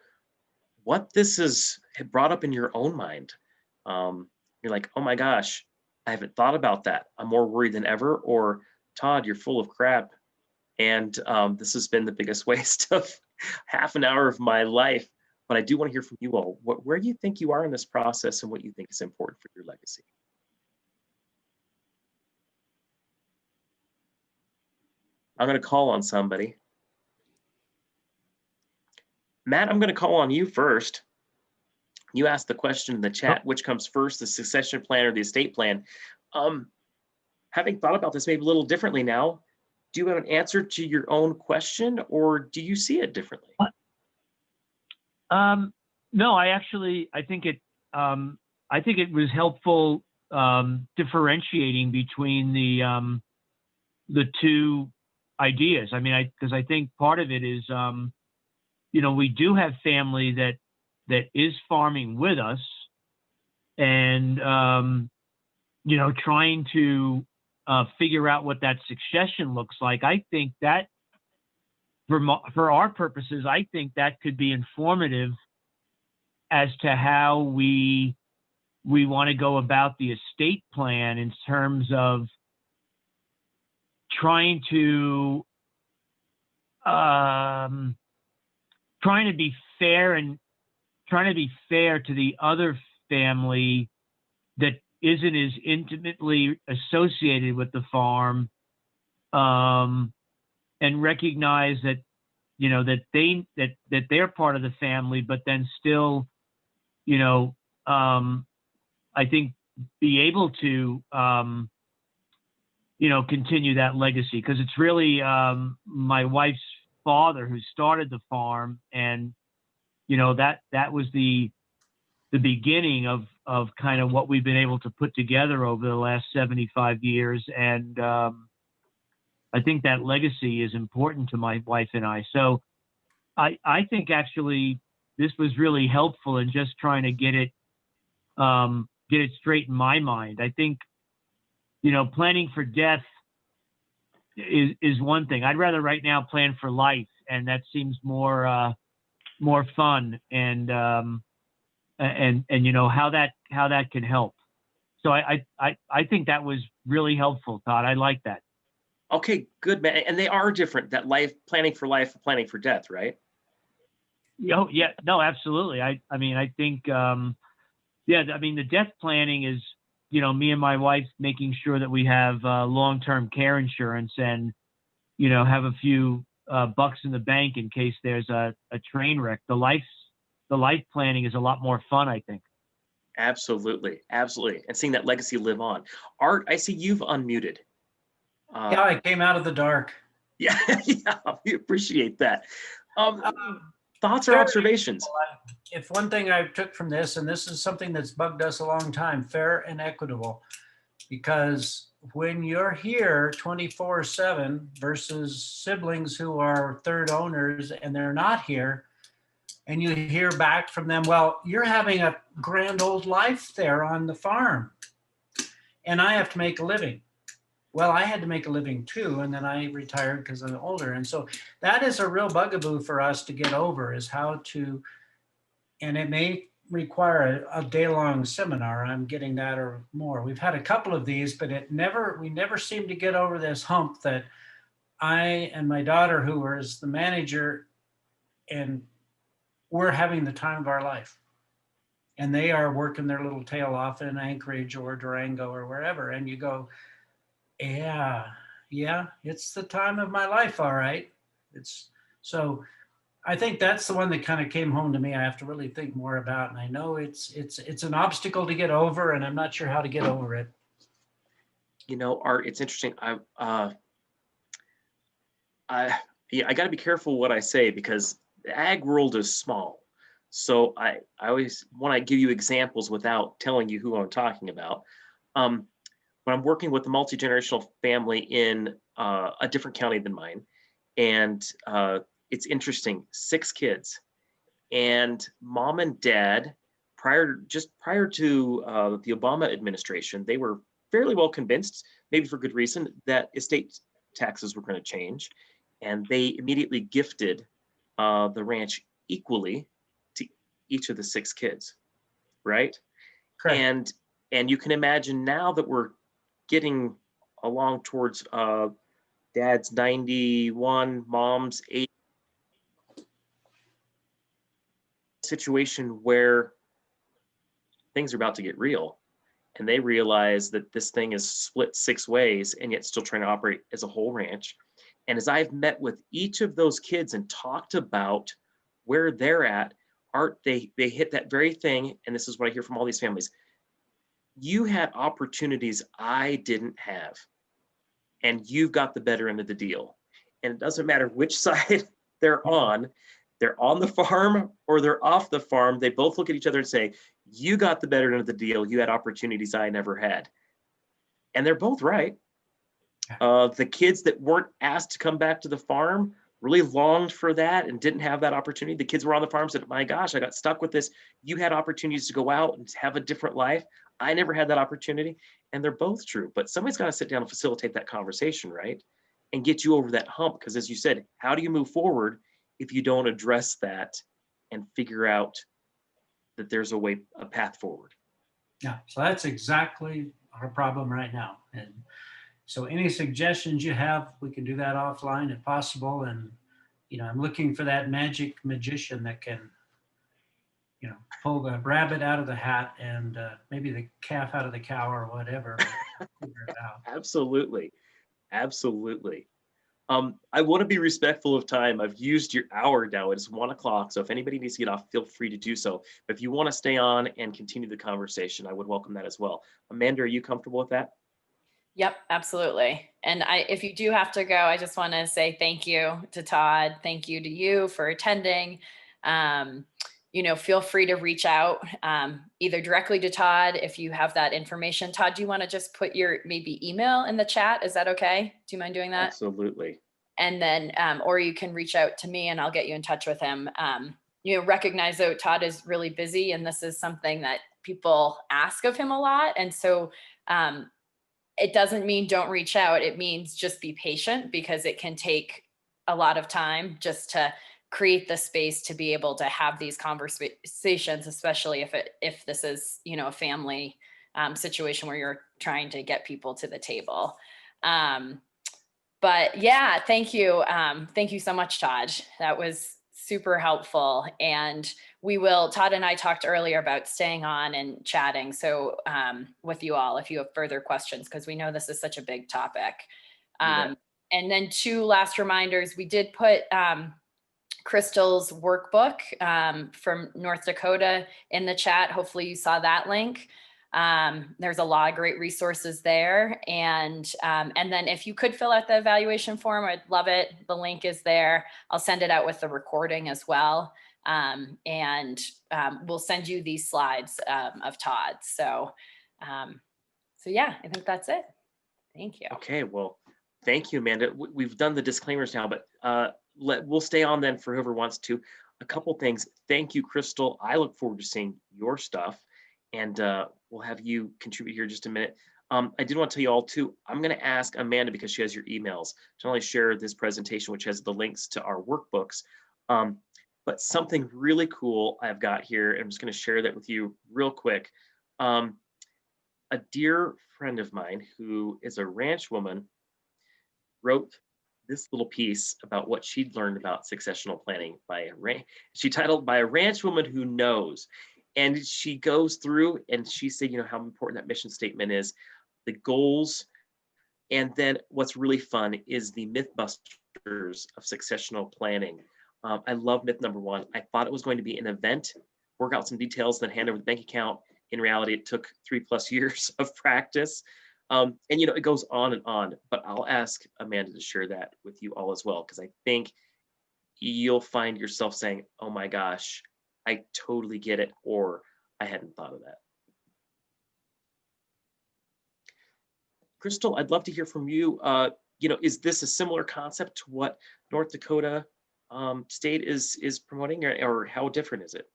what this has brought up in your own mind. You're like, oh my gosh, I haven't thought about that. I'm more worried than ever. Or Todd, you're full of crap. And this has been the biggest waste of half an hour of my life. But I do want to hear from you all. Where do you think you are in this process and what you think is important for your legacy? I'm going to call on somebody. Matt, I'm going to call on you first. You asked the question in the chat, which comes first, the succession plan or the estate plan? Having thought about this maybe a little differently now, do you have an answer to your own question, or do you see it differently? No, I think it was helpful differentiating between the two ideas. I mean, because I think part of it is, you know, we do have family that is farming with us, and you know, trying to figure out what that succession looks like. I think that for our purposes, I think that could be informative as to how we want to go about the estate plan in terms of trying to be fair and trying to be fair to the other family that isn't as intimately associated with the farm, and recognize that, you know, that they're part of the family, but then still, you know, I think be able to, you know, continue that legacy, because it's really my wife's father who started the farm, and you know, that was the beginning of kind of what we've been able to put together over the last 75 years. And I think that legacy is important to my wife and I. So I think actually this was really helpful in just trying to get get it straight in my mind. I think, planning for death is one thing. I'd rather right now plan for life, and that seems more fun, and how that can help. So I think that was really helpful, Todd. I like that. Okay, good, man. And they are different, that planning for life, planning for death, right? Oh, yeah, no, absolutely. I think, the death planning is, me and my wife making sure that we have long-term care insurance and, have a few bucks in the bank in case there's a train wreck. The life planning is a lot more fun, I think. Absolutely. Absolutely. And seeing that legacy live on. Art, I see you've unmuted. Yeah, I came out of the dark. Yeah, yeah, we appreciate that. Thoughts or observations? If one thing I took from this, and this is something that's bugged us a long time, fair and equitable, because when you're here 24/7 versus siblings who are third owners and they're not here, and you hear back from them, well, you're having a grand old life there on the farm, and I have to make a living. Well, I had to make a living too, and then I retired because I'm older. And so that is a real bugaboo for us to get over, is how to, and it may require a day-long seminar. I'm getting that or more. We've had a couple of these, but we never seem to get over this hump that I and my daughter, who is the manager, and we're having the time of our life. And they are working their little tail off in Anchorage or Durango or wherever. And you go, yeah, it's the time of my life. All right. So I think that's the one that kind of came home to me. I have to really think more about, and I know it's an obstacle to get over, and I'm not sure how to get over it. Art, it's interesting. I got to be careful what I say, because the ag world is small. So I always want to give you examples without telling you who I'm talking about. When I'm working with a multi-generational family in a different county than mine, and it's interesting, 6 kids, and mom and dad, prior to the Obama administration, they were fairly well convinced, maybe for good reason, that estate taxes were going to change, and they immediately gifted the ranch equally to each of the 6 kids, right? Correct. And you can imagine now that we're getting along towards dad's 91, mom's 80, situation where things are about to get real, and they realize that this thing is split 6 ways and yet still trying to operate as a whole ranch. And as I've met with each of those kids and talked about where they're at, Art, they hit that very thing, and this is what I hear from all these families. You had opportunities I didn't have, and you've got the better end of the deal. And it doesn't matter which side they're on the farm or they're off the farm. They both look at each other and say, you got the better end of the deal. You had opportunities I never had. And they're both right. The kids that weren't asked to come back to the farm really longed for that and didn't have that opportunity. The kids were on the farm, said, my gosh, I got stuck with this. You had opportunities to go out and have a different life. I never had that opportunity. And they're both true, but somebody's got to sit down and facilitate that conversation, right? And get you over that hump. Because as you said, how do you move forward if you don't address that and figure out that there's a path forward? Yeah, so that's exactly our problem right now. And so any suggestions you have, we can do that offline if possible. And, I'm looking for that magic magician that can, pull the rabbit out of the hat and maybe the calf out of the cow or whatever. Figure it out. Absolutely. Absolutely. I want to be respectful of time. I've used your hour now. It's 1 o'clock. So if anybody needs to get off, feel free to do so. But if you want to stay on and continue the conversation, I would welcome that as well. Amanda, are you comfortable with that? Yep, absolutely. And if you do have to go, I just want to say thank you to Todd. Thank you to you for attending. Feel free to reach out either directly to Todd if you have that information. Todd, do you want to just put your maybe email in the chat? Is that okay? Do you mind doing that? Absolutely. And then, or you can reach out to me and I'll get you in touch with him. recognize that Todd is really busy and this is something that people ask of him a lot. And so it doesn't mean don't reach out. It means just be patient, because it can take a lot of time just to create the space to be able to have these conversations, especially if this is, a family situation where you're trying to get people to the table. But yeah, thank you. Thank you so much, Todd. That was super helpful. And Todd and I talked earlier about staying on and chatting. So with you all, if you have further questions, because we know this is such a big topic. And then 2 last reminders. We did put Crystal's workbook from North Dakota in the chat. Hopefully you saw that link. There's a lot of great resources there. And then if you could fill out the evaluation form, I'd love it. The link is there. I'll send it out with the recording as well. We'll send you these slides of Todd. So yeah, I think that's it. Thank you. Okay, well, thank you, Amanda. We've done the disclaimers now, but we'll stay on then for whoever wants to. A couple things. Thank you, Crystal. I look forward to seeing your stuff. And we'll have you contribute here in just a minute. I did want to tell you all too, I'm going to ask Amanda, because she has your emails, to not only share this presentation, which has the links to our workbooks, but something really cool I've got here. I'm just going to share that with you real quick. A dear friend of mine who is a ranch woman wrote this little piece about what she'd learned about successional planning she titled "By a Ranch Woman Who Knows." And she goes through and she said, how important that mission statement is, the goals. And then what's really fun is the mythbusters of successional planning. I love myth number 1. I thought it was going to be an event, work out some details, then hand over the bank account. In reality, it took 3+ years of practice. And it goes on and on, but I'll ask Amanda to share that with you all as well, because I think you'll find yourself saying, oh my gosh, I totally get it, or I hadn't thought of that. Crystal, I'd love to hear from you. Is this a similar concept to what North Dakota State is promoting, or how different is it?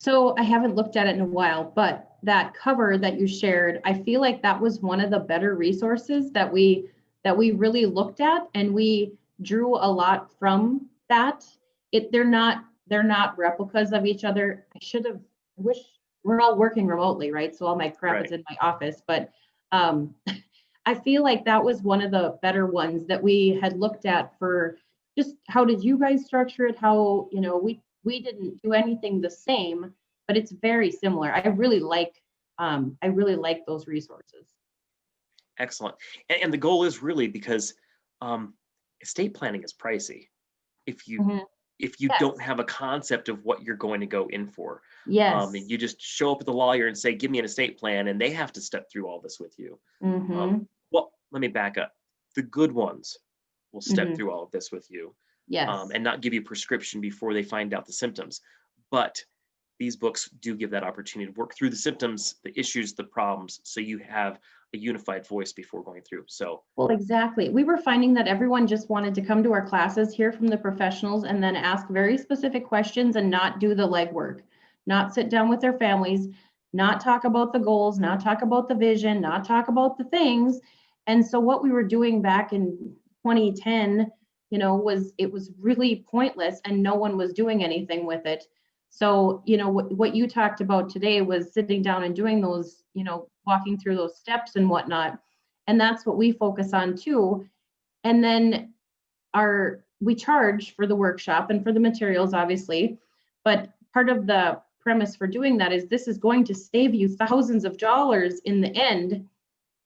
So I haven't looked at it in a while, but that cover that you shared, I feel like that was one of the better resources that we really looked at, and we drew a lot from that. They're not replicas of each other. I wish we're all working remotely, right? So all my crap is in my office, but I feel like that was one of the better ones that we had looked at for just how did you guys structure it? How, we didn't do anything the same, but it's very similar. I really like those resources. Excellent. And the goal is really because estate planning is pricey. If you don't have a concept of what you're going to go in for. Yes. You just show up at the lawyer and say, give me an estate plan, and they have to step through all this with you. Well, let me back up. The good ones will step through all of this with you. Yes. And not give you prescription before they find out the symptoms. But these books do give that opportunity to work through the symptoms, the issues, the problems, so you have a unified voice before going through. So, well, exactly. We were finding that everyone just wanted to come to our classes, hear from the professionals, and then ask very specific questions and not do the legwork, not sit down with their families, not talk about the goals, not talk about the vision, not talk about the things. And so what we were doing back in 2010, it was really pointless, and no one was doing anything with it. So, what you talked about today was sitting down and doing those, walking through those steps and whatnot. And that's what we focus on too. And then we charge for the workshop and for the materials, obviously, but part of the premise for doing that is this is going to save you thousands of dollars in the end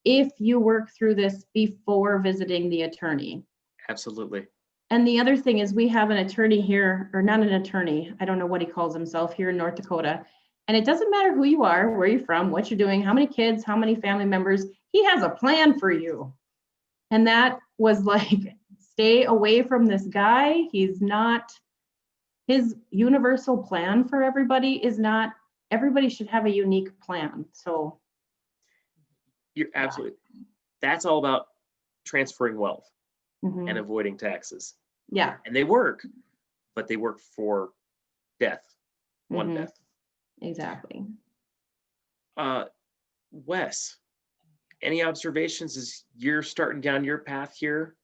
if you work through this before visiting the attorney. Absolutely. And the other thing is we have an attorney here, or not an attorney, I don't know what he calls himself, here in North Dakota. And it doesn't matter who you are, where you're from, what you're doing, how many kids, how many family members, he has a plan for you. And that was like, stay away from this guy. His universal plan for everybody is not, everybody should have a unique plan. So. You're absolutely, that's all about transferring wealth and avoiding taxes. Yeah. And they work, but they work for death, one Mhm. death. Exactly. Wes, any observations as you're starting down your path here?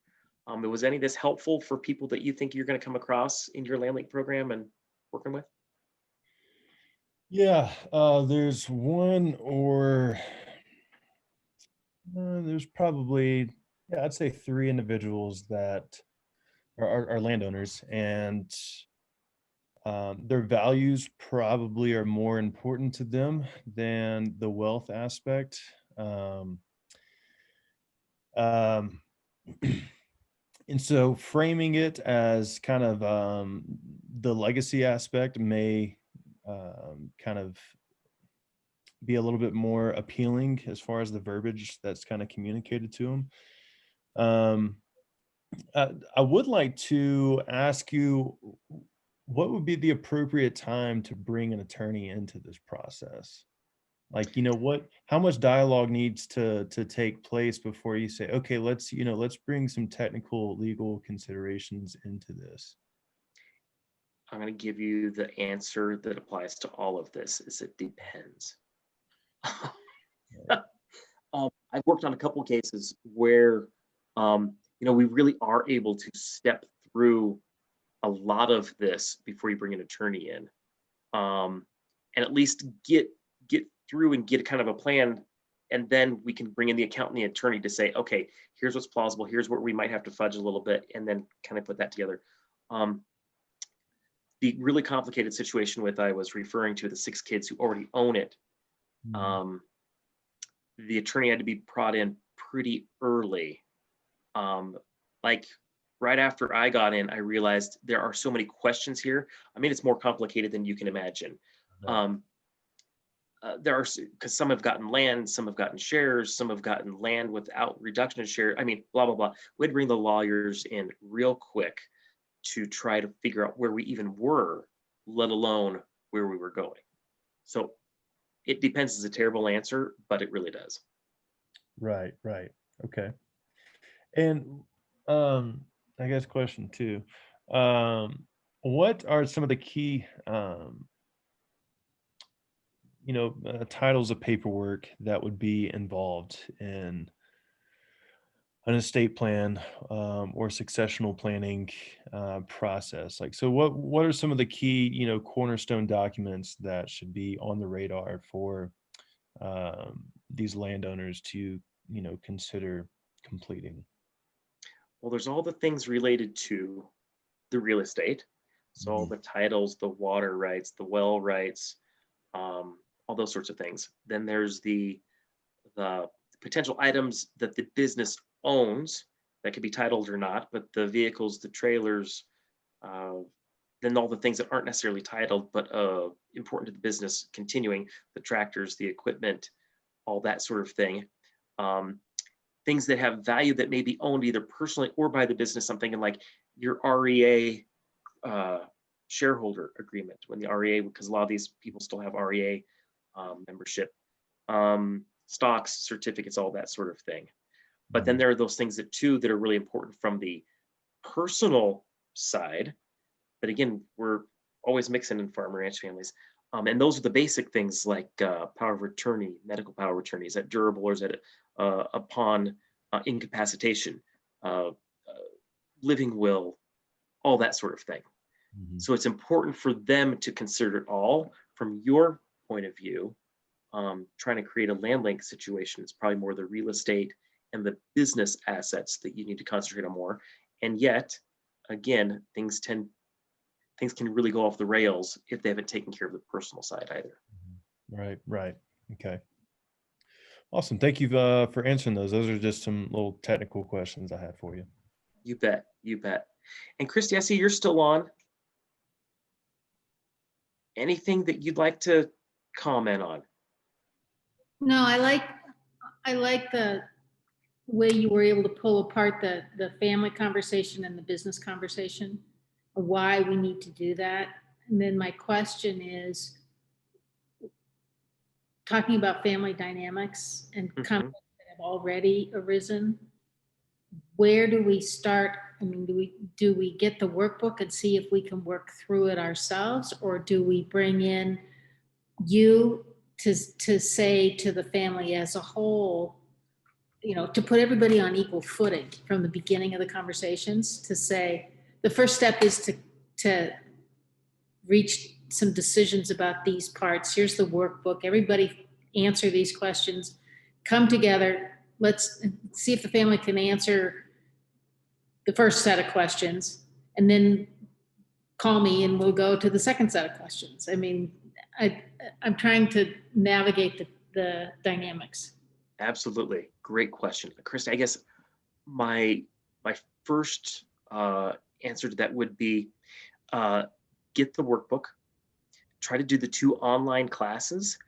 Was any of this helpful for people that you think you're going to come across in your LandLink program and working with? Yeah, there's one or there's probably, yeah, I'd say 3 individuals that are landowners, and their values probably are more important to them than the wealth aspect. Um, um, and so framing it as kind of the legacy aspect may kind of be a little bit more appealing as far as the verbiage that's kind of communicated to them. Um, I would like to ask you, what would be the appropriate time to bring an attorney into this process? Like, how much dialogue needs to take place before you say, okay, let's bring some technical legal considerations into this? I'm going to give you the answer that applies to all of this is it depends. I've worked on a couple of cases where, we really are able to step through a lot of this before you bring an attorney in, and at least get through and get kind of a plan, and then we can bring in the accountant, and the attorney to say, okay, here's what's plausible, here's where we might have to fudge a little bit, and then kind of put that together. The really complicated situation with I was referring to the 6 kids who already own it. The attorney had to be brought in pretty early. Like right after I got in, I realized there are so many questions here. I mean, it's more complicated than you can imagine. There are, because some have gotten land, some have gotten shares, some have gotten land without reduction of share. I mean, blah, blah, blah. We'd bring the lawyers in real quick to try to figure out where we even were, let alone where we were going. So it depends is a terrible answer, but it really does. Right. Okay. And I guess question 2, what are some of the key titles of paperwork that would be involved in an estate plan or successional planning process? Like, so what are some of the key cornerstone documents that should be on the radar for these landowners to consider completing? Well, there's all the things related to the real estate. So all the titles, the water rights, the well rights, all those sorts of things. Then there's the potential items that the business owns that could be titled or not, but the vehicles, the trailers, then all the things that aren't necessarily titled, but important to the business continuing, the tractors, the equipment, all that sort of thing. Things that have value that may be owned either personally or by the business. I'm thinking like your REA shareholder agreement, when the REA, because a lot of these people still have REA membership, stocks, certificates, all that sort of thing. But then there are those things that are really important from the personal side. But again, we're always mixing in farm ranch families. And those are the basic things like power of attorney, medical power of attorney. Is that durable or is that upon incapacitation, living will, all that sort of thing. So it's important for them to consider it all. From your point of view, trying to create a land link situation, it's probably more the real estate and the business assets that you need to concentrate on more. And yet, again, things can really go off the rails if they haven't taken care of the personal side either. Right. Okay. Awesome. Thank you for answering those. Those are just some little technical questions I had for you. You bet. And Christy, I see you're still on. Anything that you'd like to comment on? No, I like the way you were able to pull apart the family conversation and the business conversation, of why we need to do that. And then my question is, talking about family dynamics and conflicts that have already arisen, where do we start? I mean, do we get the workbook and see if we can work through it ourselves, or do we bring in you to say to the family as a whole, you know, to put everybody on equal footing from the beginning of the conversations, to say the first step is to reach some decisions about these parts. Here's the workbook. Everybody answer these questions. Come together. Let's see if the family can answer the first set of questions, and then call me and we'll go to the second set of questions. I mean, I'm trying to navigate the dynamics. Absolutely. Great question. Christy, I guess my first answer to that would be get the workbook, try to do the 2 online classes.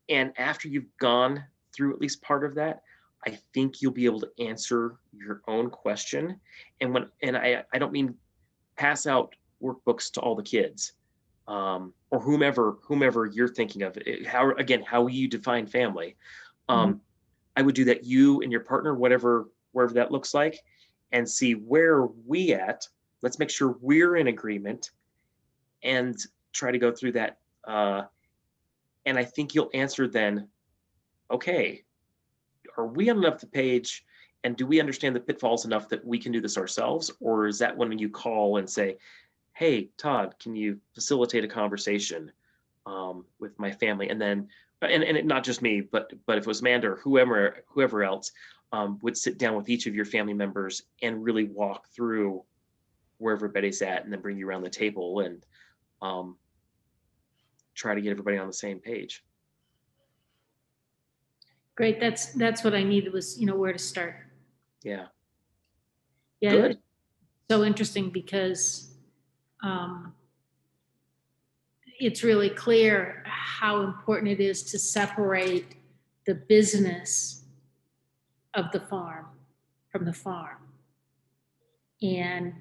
And after you've gone through at least part of that, I think you'll be able to answer your own question. And I don't mean pass out workbooks to all the kids, or whomever you're thinking of. How you define family. I would do that, you and your partner, wherever that looks like, and see where we at. Let's make sure we're in agreement and try to go through that. And I think you'll answer then, okay, are we on enough the page, and do we understand the pitfalls enough that we can do this ourselves? Or is that when you call and say, hey, Todd, can you facilitate a conversation with my family? And then, and not just me, but if it was Amanda or whoever else would sit down with each of your family members and really walk through where everybody's at, and then bring you around the table and try to get everybody on the same page. Great. That's what I needed, was, you know, where to start. Yeah. Yeah. Good. It's so interesting because it's really clear how important it is to separate the business of the farm from the farm. And,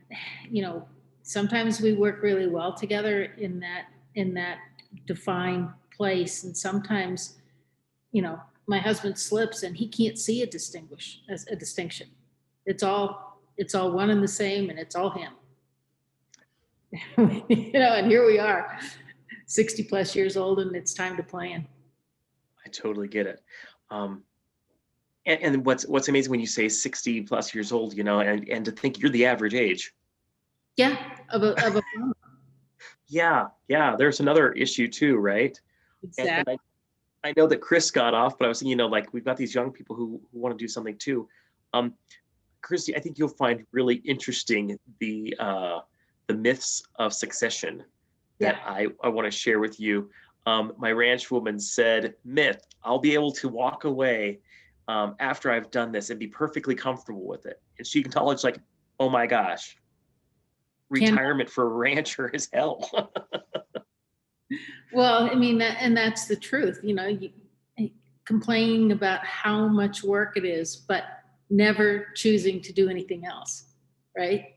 you know, sometimes we work really well together in that defined place. And sometimes, you know, my husband slips and he can't see a distinction. It's all one and the same, and it's all him. You know, and here we are, 60 plus years old, and it's time to plan. I totally get it. And what's amazing when you say 60 plus years old, you know, and to think you're the average age. Yeah, of a farmer. Yeah. There's another issue too, right? Exactly. And I know that Chris got off, but I was thinking, you know, like, we've got these young people who want to do something too. Christy, I think you'll find really interesting the myths of succession that I want to share with you. My ranch woman said, myth, I'll be able to walk away after I've done this and be perfectly comfortable with it. And she acknowledged, like, oh my gosh, retirement for a rancher is hell. Well, I mean, that's the truth. You know, complaining about how much work it is, but never choosing to do anything else, right?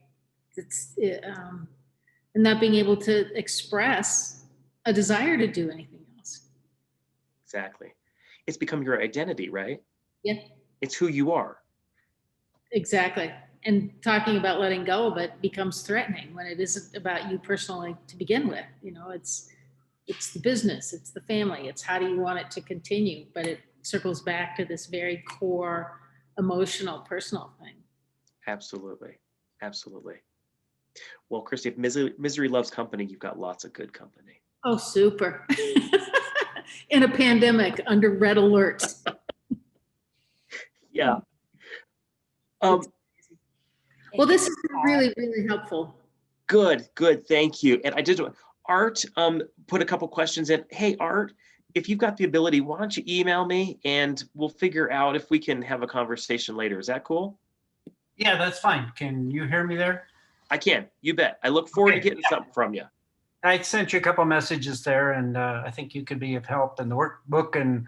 And not being able to express a desire to do anything else. Exactly. It's become your identity, right? Yeah. It's who you are. Exactly. And talking about letting go of it becomes threatening when it isn't about you personally to begin with. You know, it's the business, it's the family, it's how do you want it to continue, but it circles back to this very core emotional, personal thing. Absolutely. Well, Christy, if misery loves company, you've got lots of good company. Oh, super. In a pandemic, under red alert. Yeah. Well, this is really, really helpful. Good. Thank you. And I did, Art put a couple questions in. Hey, Art, if you've got the ability, why don't you email me and we'll figure out if we can have a conversation later. Is that cool? Yeah, that's fine. Can you hear me there? I can. You bet. I look forward to getting something from you. I sent you a couple messages there, and I think you could be of help in the workbook. And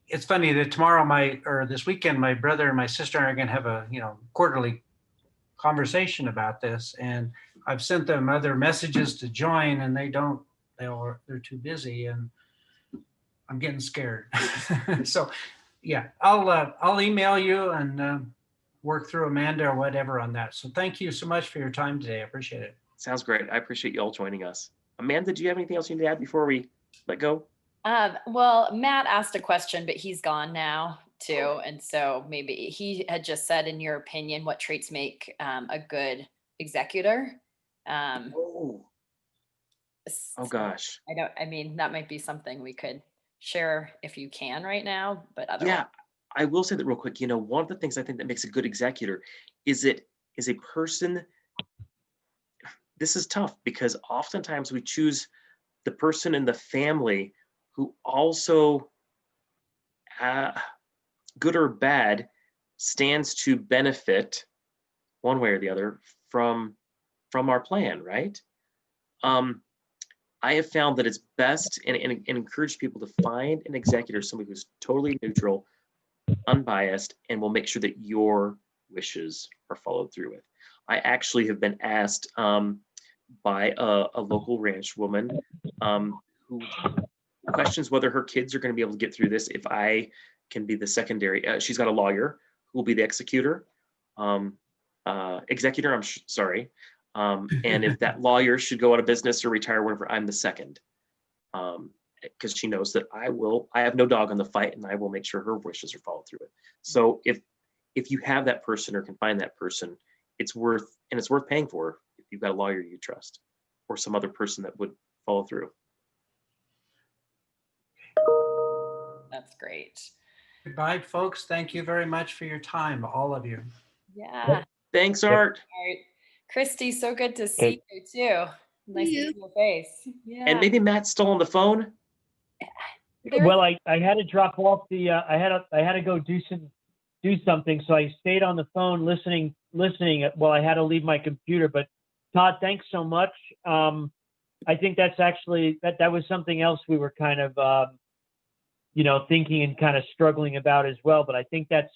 it's funny that this weekend, my brother and my sister are going to have a quarterly conversation about this, and I've sent them other messages to join, and they're too busy, and I'm getting scared. So yeah, I'll email you, and work through Amanda or whatever on that. So thank you so much for your time today. I appreciate it. Sounds great. I appreciate you all joining us. Amanda, do you have anything else you need to add before we let go? Well, Matt asked a question, but he's gone now too. And so maybe he had just said, in your opinion, what traits make a good executor? Oh gosh. I mean, that might be something we could share if you can right now, but otherwise. Yeah, I will say that real quick. One of the things I think that makes a good executor is a person. This is tough because oftentimes we choose the person in the family who also, good or bad, stands to benefit one way or the other from our plan, right? I have found that it's best and encourage people to find an executor, somebody who's totally neutral, unbiased, and will make sure that your wishes are followed through with. I actually have been asked by a local ranch woman who questions whether her kids are going to be able to get through this if I can be the secondary. She's got a lawyer who will be the executor, executor. Sorry. And if that lawyer should go out of business or retire, whatever, I'm the second. Because she knows that I have no dog in the fight, and I will make sure her wishes are followed through with. So if you have that person or can find that person, it's worth paying for if you've got a lawyer you trust or some other person that would follow through. That's great. Goodbye, folks. Thank you very much for your time, all of you. Yeah. Thanks, Art. All right. Christy, so good to see you too. Nice to see your face. Yeah. And maybe Matt's still on the phone. Well, I had to drop off the I had to go do something, so I stayed on the phone listening. Well, I had to leave my computer, but Todd, thanks so much. I think that's actually that was something else we were kind of thinking and kind of struggling about as well. But I think that's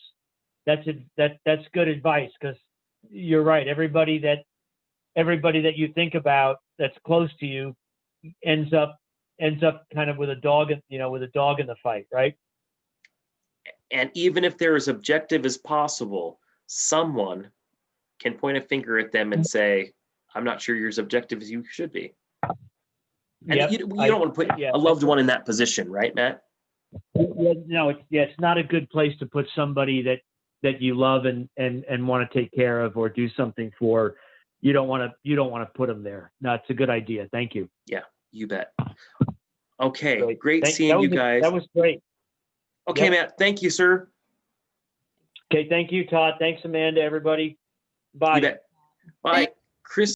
good advice, because you're right. Everybody that you think about that's close to you ends up kind of with a dog in the fight, right? And even if they're as objective as possible, someone can point a finger at them and say, I'm not sure you're as objective as you should be. And Yep. you don't want to put a loved one in that position, right, Matt? No, it's not a good place to put somebody that you love and want to take care of or do something for. You don't want to put them there. No, it's a good idea. Thank you. Yeah, you bet. Okay, great seeing you guys. That was great. Okay, yep. Matt, thank you, sir. Okay, thank you, Todd. Thanks, Amanda, everybody. Bye. You bet. Bye. Chris.